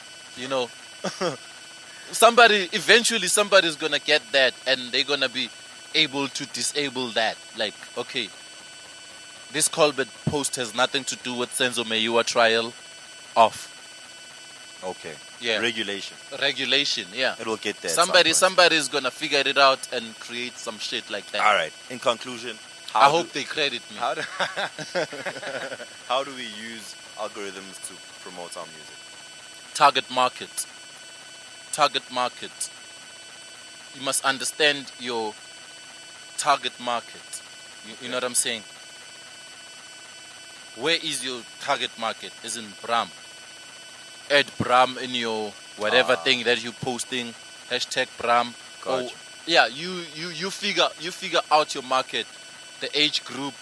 Eventually somebody's gonna get that, and they're gonna be able to disable that. Like, okay, this Colbert post has nothing to do with Senzo Meyiwa trial. Off. Okay. Yeah. Regulation. Regulation, yeah. It will get there. at some point. Somebody's gonna figure it out and create some shit like that. All right. In conclusion, I hope they credit me. How do, how do we use algorithms to promote our music? Target market. You must understand your target market. You know what I'm saying? Where is your target market? Is in Bram. Add Bram in your whatever thing that you're posting. Hashtag Bram. Gotcha. Or, yeah, you figure out your market, the age group,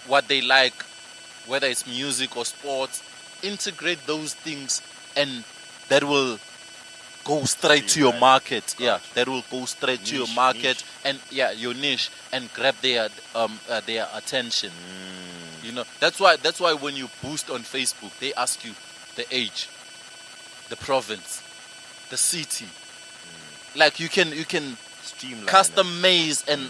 what they like, whether it's music or sports. Integrate those things, and that will go straight to your market. Yeah, that will go straight to your market, and your niche, and grab their attention. That's why when you boost on Facebook, they ask you the age, the province, the city. Like you can Streamline custom maze and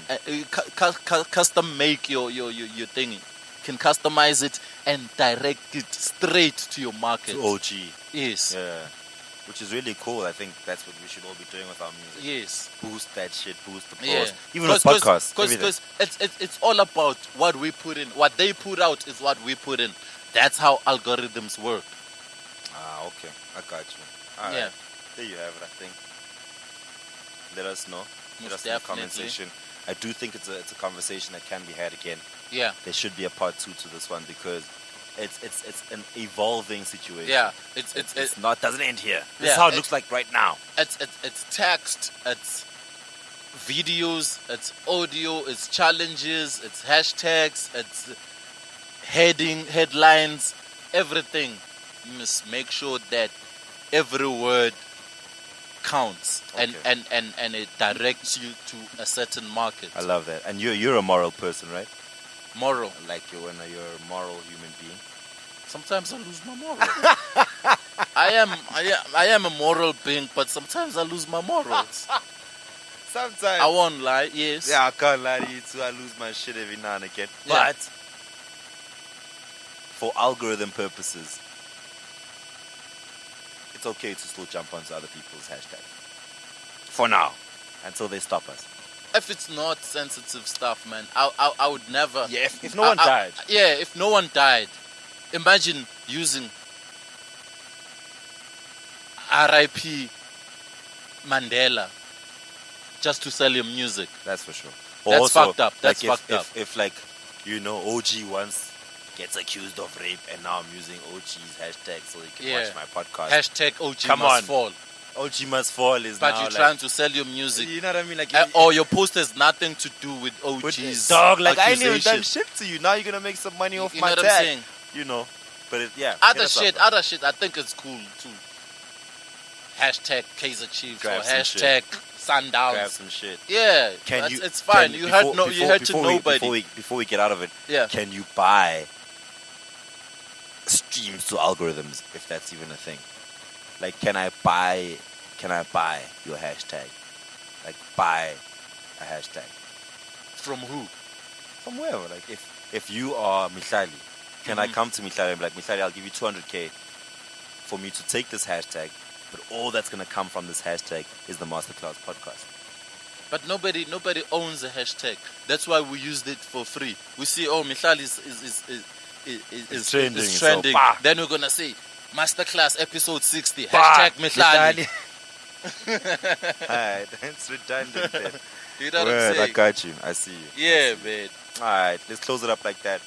custom make your thing. You can customize it and direct it straight to your market. to OG. Yes. Yeah. Which is really cool. I think that's what we should all be doing with our music. Yes. Boost that shit, boost the post. Yeah. Even with podcasts. Because it's all about what we put in. What they put out is what we put in. That's how algorithms work. Ah, okay. I got you. All Yeah. right. There you have it, I think. Let us know. Let Most us know in the comment definitely. section. I do think it's a conversation that can be had again. Yeah. There should be a part 2 to this one, because it's an evolving situation. Yeah. It's not doesn't end here. This Yeah, is how it looks like right now. It's text, it's videos, it's audio, it's challenges, it's hashtags, it's headlines, everything. You must make sure that every word counts, Okay. and it directs you to a certain market. I love that. And you're a moral person, right? Moral. Like you're a moral human being. Sometimes I lose my moral. I am a moral being, but sometimes I lose my morals. Sometimes. I won't lie. Yes. Yeah, I can't lie to you too. I lose my shit every now and again. Yeah. But for algorithm purposes, it's okay to still jump onto other people's hashtags. For now. Until they stop us. If it's not sensitive stuff, man, I would never. Yeah, if no one died. Yeah, if no one died. Imagine using R.I.P. Mandela just to sell your music. That's for sure. That's Also, fucked up. That's like fucked up. If OG once gets accused of rape and now I'm using OG's hashtag so he can watch my podcast. Hashtag OG Come must on. fall. OG must fall is But now you're like, trying to sell your music. you know what I mean? Like, Or your post has nothing to do with OG's dog, like I ain't even accusation. done shit to you. Now you're gonna make some money off You my know what tag. I'm saying? You know, but hit Other us up, shit, bro. I think it's cool too. Hashtag Kaiser Chiefs Grab or some hashtag Sundowns. Grab some shit. Yeah, it's fine. You heard to nobody. Before we get out of it, Yeah. can you buy streams to algorithms if that's even a thing? Like, can I buy your hashtag? Like, buy a hashtag From who? from wherever. Like, if you are Mihlali, can I come to Mihlali and be like, Mihlali, I'll give you 200K for me to take this hashtag, but all that's gonna come from this hashtag is the Masterclass podcast. But nobody owns a hashtag. That's why we used it for free. We see, Mihlali is trending, is so, trending. bah. Then we're gonna say Masterclass episode 60. Bah, Hashtag Mihlali. Alright, that's redundant then. You know what Word, I'm I saying? got you. I see you. Yeah, man. Alright, let's close it up like that.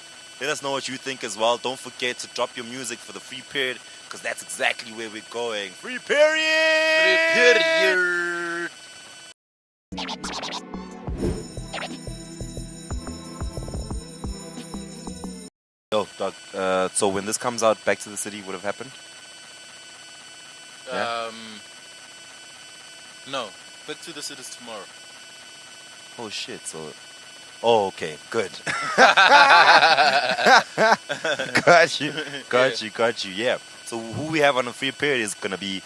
Let us know what you think as well. Don't forget to drop your music for the free period, because that's exactly where we're going. Free period! Period. Yo, dog. So when this comes out, Back to the City would have happened? Yeah. No. Back to the cities tomorrow. Oh shit! So, oh okay, good. got you. Yeah. So who we have on the free period is gonna be,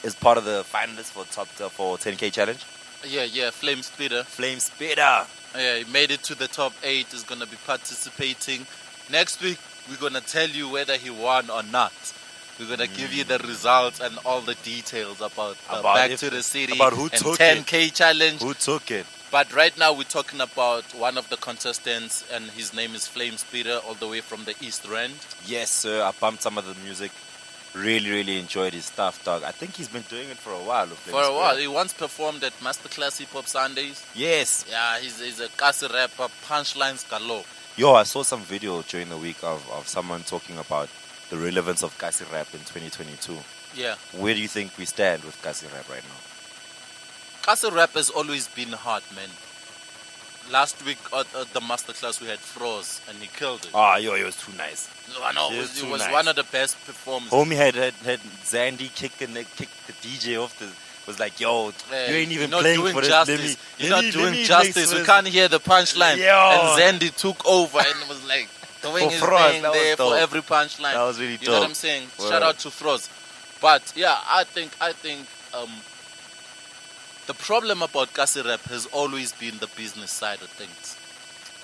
is part of the finalists for for 10K challenge. Yeah. Flame Splitter. Flame Spitter. Yeah, he made it to the top 8. Is gonna be participating. Next week, we're gonna tell you whether he won or not. We're gonna give you the results and all the details about Back to the City about who and took 10K challenge. Who took it? But right now, we're talking about one of the contestants, and his name is Flame Splitter, all the way from the East Rand. Yes, sir. I bumped some of the music. Really enjoyed his stuff, dog. I think he's been doing it for a while. For a while, he once performed at Masterclass Hip Hop Sundays. Yes. Yeah, he's a Kasi rapper, punchlines galore. Yo, I saw some video during the week of someone talking about the relevance of Kasi rap in 2022. Yeah. Where do you think we stand with Kasi rap right now? Kasi rap has always been hard, man. Last week at the Masterclass, we had Froze, and he killed it. Oh, yo, it was too nice. I know, It it was too was nice. one of the best performances. Homie had Zandy kick the DJ off the. Was like, yo, you ain't even You're not playing doing for this. justice. You're not doing let me justice. mix We with- can't hear the punchline. Yo. And Zandy took over and was like doing For his Froze, thing that was there dope. for every punchline. That was really You know what dope. I'm saying? Word. Shout out to Froze. But yeah, I think the problem about Kasi rap has always been the business side of things.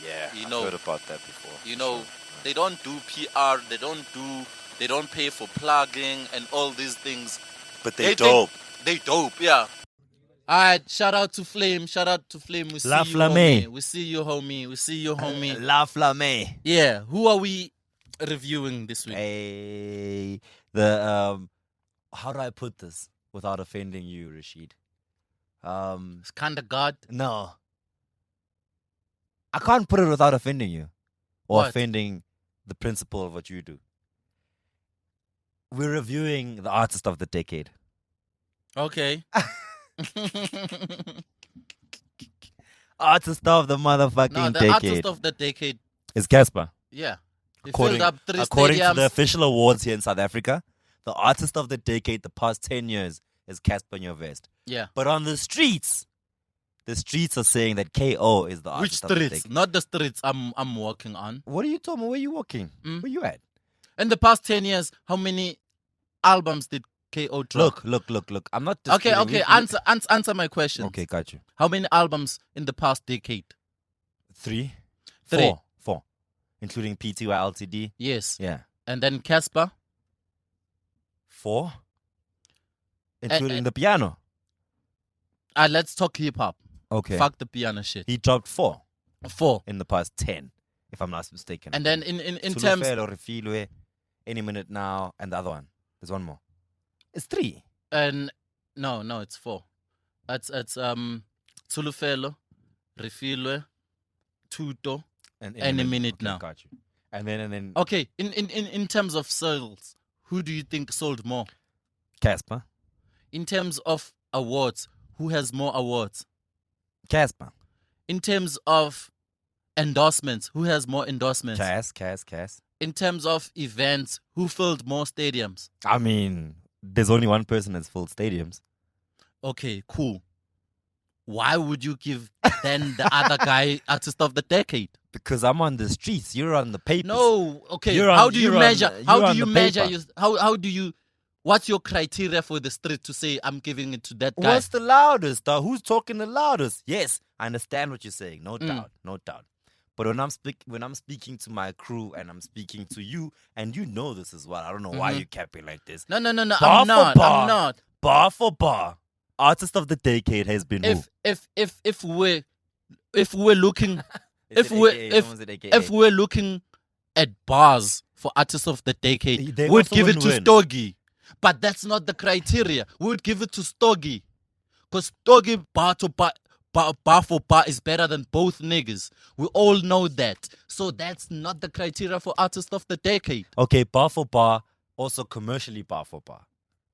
Yeah, You I've know- heard about that before. You know, they don't do PR, they don't pay for plugging and all these things. But They they dope. They dope, yeah. Alright, shout out to Flame. We see La you, Flame. homie. We see you, homie. La Flame. Yeah, who are we reviewing this week? Hey, the how do I put this without offending you, Rashid? Skanda God. No, I can't put it without offending you or What? offending the principle of what you do. We're reviewing the artist of the decade. Okay. Artist of the motherfucking No, the decade artist of the decade. is Casper. Yeah. He According, filled up 3 according to stadiums. the official awards here in South Africa, the artist of the decade the past 10 years is Casper Nyovest. Yeah. But on the streets are saying that KO is the Which artist of the streets? decade. Not the streets I'm walking on. What are you talking about? Where you walking? Mm. Where you at? In the past 10 years, how many albums did KO drop? Look. I'm not Okay, disputing. answer my question. Okay, got you. How many albums in the past decade? 3? Three. 4. Including PTY LTD. Yes. Yeah. And then Casper? 4. Including and- the piano. Let's talk hip hop. Okay. Fuck the piano shit. He dropped 4 4. in the past 10, if I'm not mistaken. And then in terms, Sulufelo, Refilwe, Any Minute Now, and the other one. There's one more. It's 3. and no, it's 4. It's Sulufelo, Refilwe, Tuto. Any Minute Okay, Now. Got you. And then Okay, in terms of sales, who do you think sold more? Casper. In terms of awards, who has more awards? Casper. In terms of endorsements, who has more endorsements? Cass. In terms of events, who filled more stadiums? I mean, there's only one person that's filled stadiums. Okay, cool. Why would you give then the other guy artist of the decade? Because I'm on the streets. You're on the papers. No, okay. You're on- How do you you're on- measure? you're How do on you the measure? paper. How do you? What's your criteria for the street to say I'm giving it to that guy? What's the loudest, dog? Who's talking the loudest? Yes, I understand what you're saying. No doubt. But when I'm speaking to my crew and I'm speaking to you, and you know this as well. I don't know why you're capping like this. No. Bar I'm for not. bar. I'm not. Bar for bar, artist of the decade has been moved. If we're looking It's if an we're AKA, if someone said AKA. if we're looking at bars for artists of the decade, They we'd also give it wouldn't to win. Stogie. But that's not the criteria. We would give it to Stogie. Because Stogie bar bar for bar is better than both niggas. We all know that. So that's not the criteria for artist of the decade. Okay, bar for bar, also commercially bar for bar.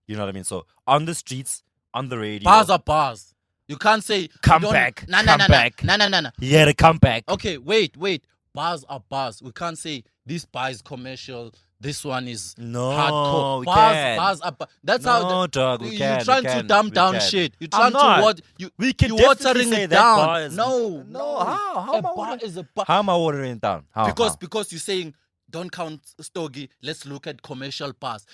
You know what I mean? So on the streets, on the radio. Bars are bars. You can't say Come you don't- back, Nah, come back. Nah. He had a comeback. Okay, wait. Bars are bars. We can't say this bar is commercial. This one is No, hardcore. we Bars can't. are bars. That's No, how dog, we you're can, trying we to can, dumb we down can. shit. You're I'm trying to not. what We can you're definitely watering say it that down. bar is- No. How A am I bar watering- is a bar. How am I watering it down? How? Because you're saying don't count Stogie. Let's look at commercial bars.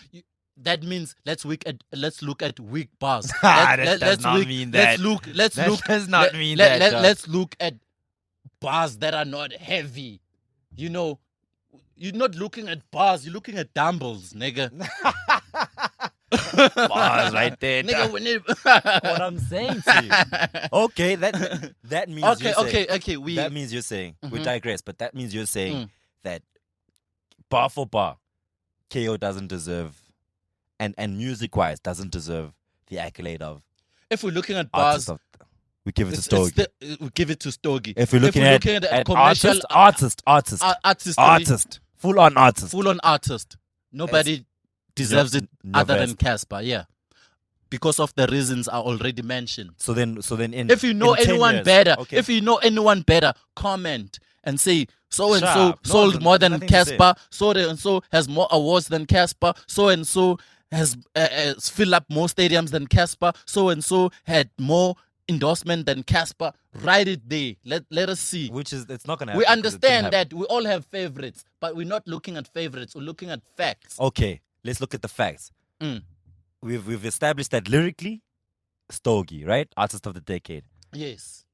That means let's look at weak bars. That does not mean that. Let's That look. does not mean that, dog. Let's look at bars that are not heavy. You know, you're not looking at bars. You're looking at dumbbells, nigga. Bars right there, nigga. dog. When it... What I'm saying to you. Okay, that means you're saying, okay. that means you're saying we Mhm. digress, but that means you're saying Mm. that bar for bar, KO doesn't deserve, and music wise doesn't deserve the accolade of If we're looking at artist bars, of. We give it to it's Stogie. we give it to Stogie. If we're looking at commercial artist, artist, full on artist. full on artist, nobody deserves it other than Never. Casper. Yeah, because of the reasons I already mentioned. So then in If you know in 10 anyone years, better, okay. if you know anyone better, comment and say so and so Sharp. No, sold there's more than nothing to say. Casper. So and so has more awards than Casper. So and so has filled up more stadiums than Casper. So and so had more endorsement than Casper. Write it there. Let us see. which is it's not gonna happen. We 'cause it didn't understand happen. that we all have favorites, but we're not looking at favorites. We're looking at facts. Okay, let's look at the facts. Mm. We've established that lyrically, Stogie, right? Artist of the decade. Yes.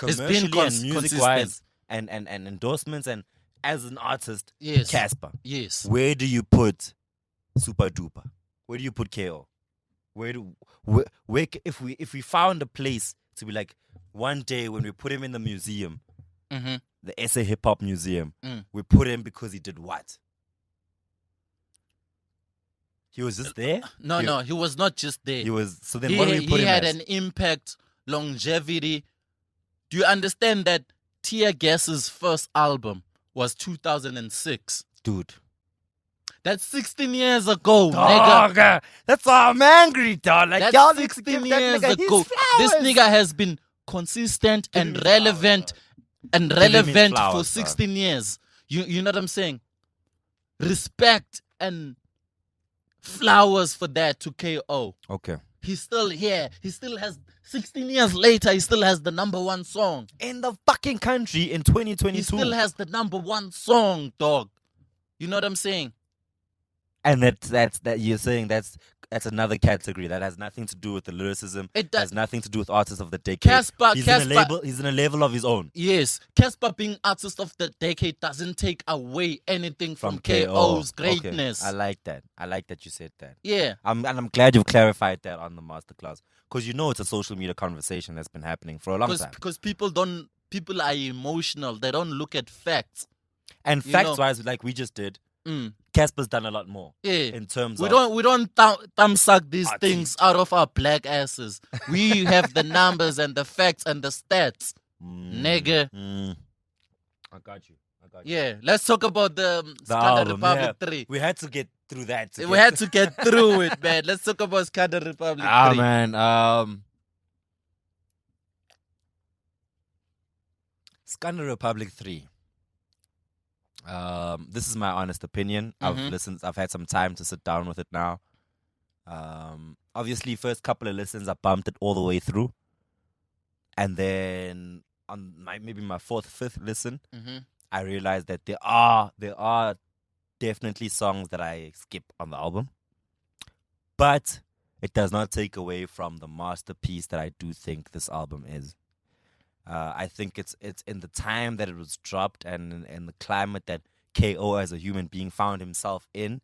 It's Commercially been and music consistent. wise and endorsements and as an artist, Yes. Casper. Yes. Where do you put Super Duper? Where do you put KO? If we found a place to be like one day when we put him in the museum, Mm-hmm. the SA Hip Hop Museum, Mm. we put him because he did what? He was just there? No, he was not just there. He was. So then what do we put he him had as? an impact, longevity. Do you understand that Tear Gas's first album was 2006? Dude. That's 16 years ago, nigga. Dog, that's why I'm angry, dog. Like, That's y'all need to 16 give that years nigga his ago. This flowers. nigga has been consistent Give him and his relevant him his flowers, for dog. 16 years. You know what I'm saying? Respect and flowers for that to KO. Okay. He's still here. He still has 16 years later. He still has the #1 song. In the fucking country in 2022. He still has the #1 song, dog. You know what I'm saying? And that you're saying that's another category that has nothing to do with the lyricism. It does- has nothing to do with artists of the decade. Casper- he's Casper- in a label. He's in a level of his own. Yes, Casper being artist of the decade doesn't take away anything from KO's Okay. greatness. I like that. I like that you said that. Yeah. I'm glad you've clarified that on the masterclass because you know it's a social media conversation that's been happening for a long time. Because people are emotional. They don't look at facts. And you facts know- wise, like we just did, Mm. Casper's done a lot more Yeah. in terms We of don't thumb suck these Artiste. things out of our black asses. We have the numbers and the facts and the stats. Nigga. I got you. Yeah. Let's talk about the The Skanda album, Republic yeah. 3. We had to get through that. We had to get through it, man. Let's talk about Skanda Republic 3. Man. Skanda Republic 3. This is my honest opinion. Mhm. I've had some time to sit down with it now. Obviously, first couple of listens, I bumped it all the way through. And then on maybe my fourth, fifth listen, Mhm. I realized that there are definitely songs that I skip on the album. But it does not take away from the masterpiece that I do think this album is. I think it's in the time that it was dropped and in the climate that KO as a human being found himself in.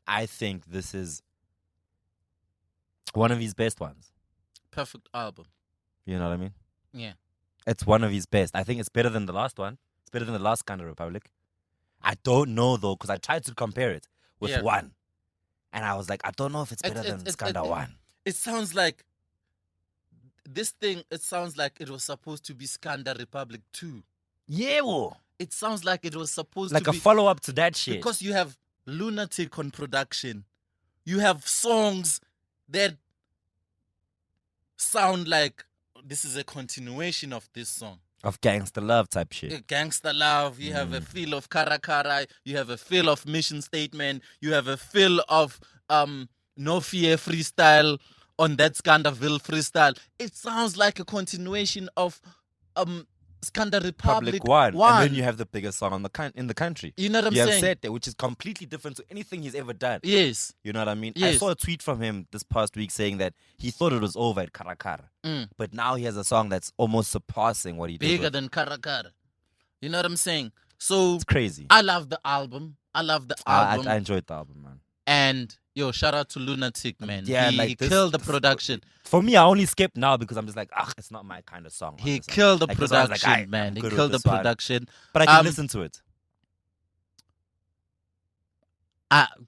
I think this is one of his best ones. Perfect album. You know what I mean? Yeah. It's one of his best. I think it's better than the last one. It's better than the last Skanda Republic. I don't know though, because I tried to compare it with Yeah. one. And I was like, I don't know if it's better than It's- Skanda 1. It sounds like this thing, it sounds like it was supposed to be Skanda Republic 2. Yeah, wo. It sounds like it was supposed Like to a be. follow-up to that shit. Because you have Lunatic on production. You have songs that sound like this is a continuation of this song. Of gangster love type shit. Gangster Love, you have a feel of Karakara, you have a feel of Mission Statement, you have a feel of No Fear freestyle on that Skandaville freestyle. It sounds like a continuation of Skanda Republic Public one. And then you have the biggest song on in the country. You know what I'm you have saying? Sete, which is completely different to anything he's ever done. Yes. You know what I mean? I Yes. saw a tweet from him this past week saying that he thought it was over at Karakara. But now he has a song that's almost surpassing what he did. Bigger with- than Karakara. You know what I'm saying? So It's crazy. I love the album. I enjoyed the album, man. And yo, shout out to Lunatic, man. Yeah, he like this- killed the production. For me, I only skip now because I'm just like, it's not my kind of song. He honestly. killed the Like, this one I was like, production, "Aight, man. I'm He good with killed the this one." production. But I can listen to it.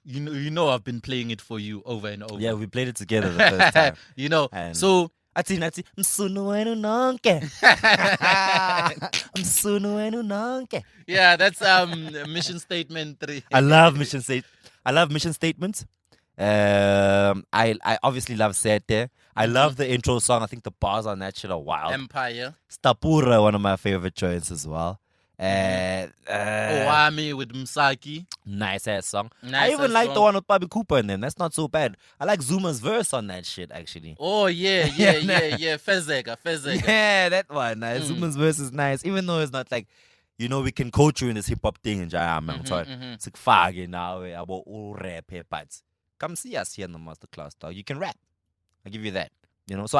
You know, I've been playing it for you over and over. Yeah, we played it together the first time. You know, And- so Ati, msunu wenu nonke. Msunu wenu nonke. yeah, that's Mission Statement 3. I love mission statements. I obviously love Sete. I love the intro song. I think the bars on that shit are wild. Empire. Stapura, one of my favorite joints as well. Owami with Msaki. Nice ass song. Nice I even ass like the song. one with Bobby Cooper in them. That's not so bad. I like Zuma's verse on that shit actually. Oh yeah. Fezega. Yeah, that one. Zuma's verse is nice, even though it's not like, you know, we can coach you in this hip hop thing and it's like fag now about all rap but come see us here in the masterclass, dog. You can rap. I give you that. You know, so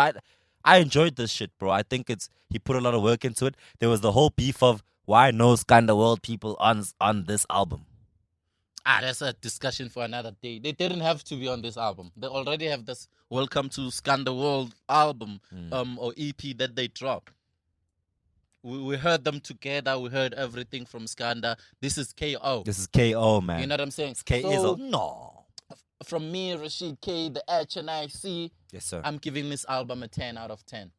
I enjoyed this shit, bro. I think he put a lot of work into it. There was the whole beef of why no Skanda World people on this album. That's a discussion for another day. They didn't have to be on this album. They already have this Welcome to Skanda World album or EP that they dropped. We heard them together. We heard everything from Skanda. This is KO. This is KO, man. You know what I'm saying? K is So, a no. from me, Rashid K, the HNIC, Yes, sir. I'm giving this album a 10 out of 10.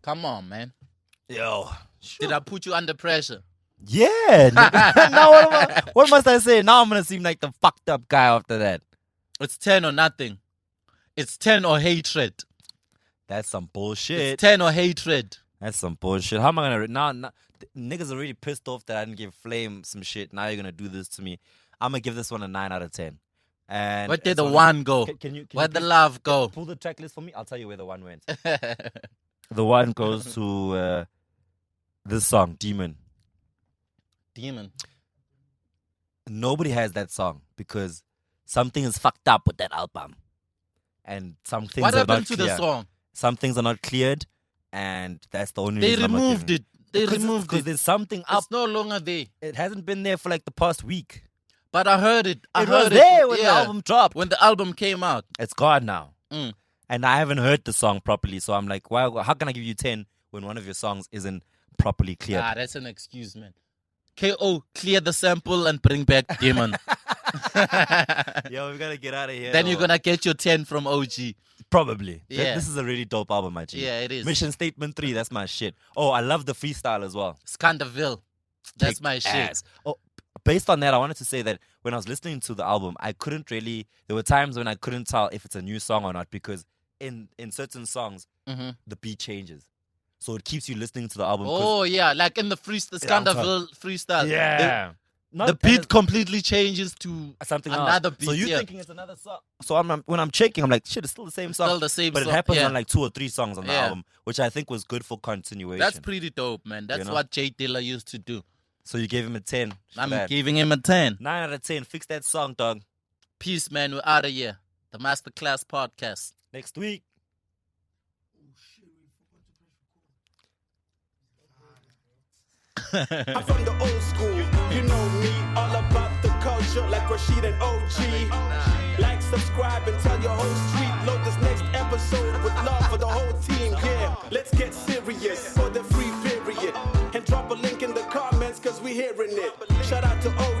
Come on, man. Yo. Did I put you under pressure? Yeah. nigga. Now what must I say? Now I'm gonna seem like the fucked up guy after that. It's 10 or nothing. It's 10 or hatred. That's some bullshit. It's 10 or hatred. That's some bullshit. How am I gonna now? Niggas are already pissed off that I didn't give Flame some shit. Now you're gonna do this to me. I'm gonna give this one a 9 out of 10. And Where did as the long as- one go? Can you Where'd the please love go? pull the track list for me? I'll tell you where the one went. The one goes to this song, Demon. Demon. Nobody has that song because something is fucked up with that album, and some things What are happened not to clear. the song? Some things are not cleared, and that's the only They reason I'm not removed giving it. They Because removed because it. there's something up. It's no longer there. It hasn't been there for like the past week. But I heard it. I It heard was there when the yeah. album dropped. When the album came out. It's gone now. Mm. And I haven't heard the song properly, so I'm like, why? How can I give you 10 when one of your songs isn't properly cleared? That's an excuse, man. KO, clear the sample and bring back Demon. Yo, we gotta get out of here. Then though. you're gonna get your 10 from OG. Probably. Yeah. This is a really dope album, my G. Yeah, it is. Mission Statement 3, that's my shit. Oh, I love the freestyle as well. Skandaville. That's Kick my shit. ass. Oh, based on that, I wanted to say that when I was listening to the album, I couldn't really. There were times when I couldn't tell if it's a new song or not because in certain songs, the beat changes. So it keeps you listening to the album. 'cause- Oh, yeah. Like in the freestyle, Yeah, I'm Skandaville freestyle. yeah. The beat completely changes to something another else. beat. So you're yeah. thinking it's another song. So when I'm checking, I'm like, shit, it's still the same song. Still the same but song. it happens yeah. on like 2 or 3 songs on the Yeah. album, which I think was good for continuation. That's pretty dope, man. That's know? what Jay Dilla used to do. So you gave him a 10. I'm Bad. giving him a 10. 9 out of 10. Fix that song, dog. Peace, man. We're out of here. The Masterclass Podcast. Next week. I'm from the old school, you know me, all about the culture like Rashid and OG. Like, subscribe, and tell your whole street. Load this next episode with love for the whole team, yeah. Let's get serious for the free period. And drop a link in the comments, cause we hearing it. Shout out to OG.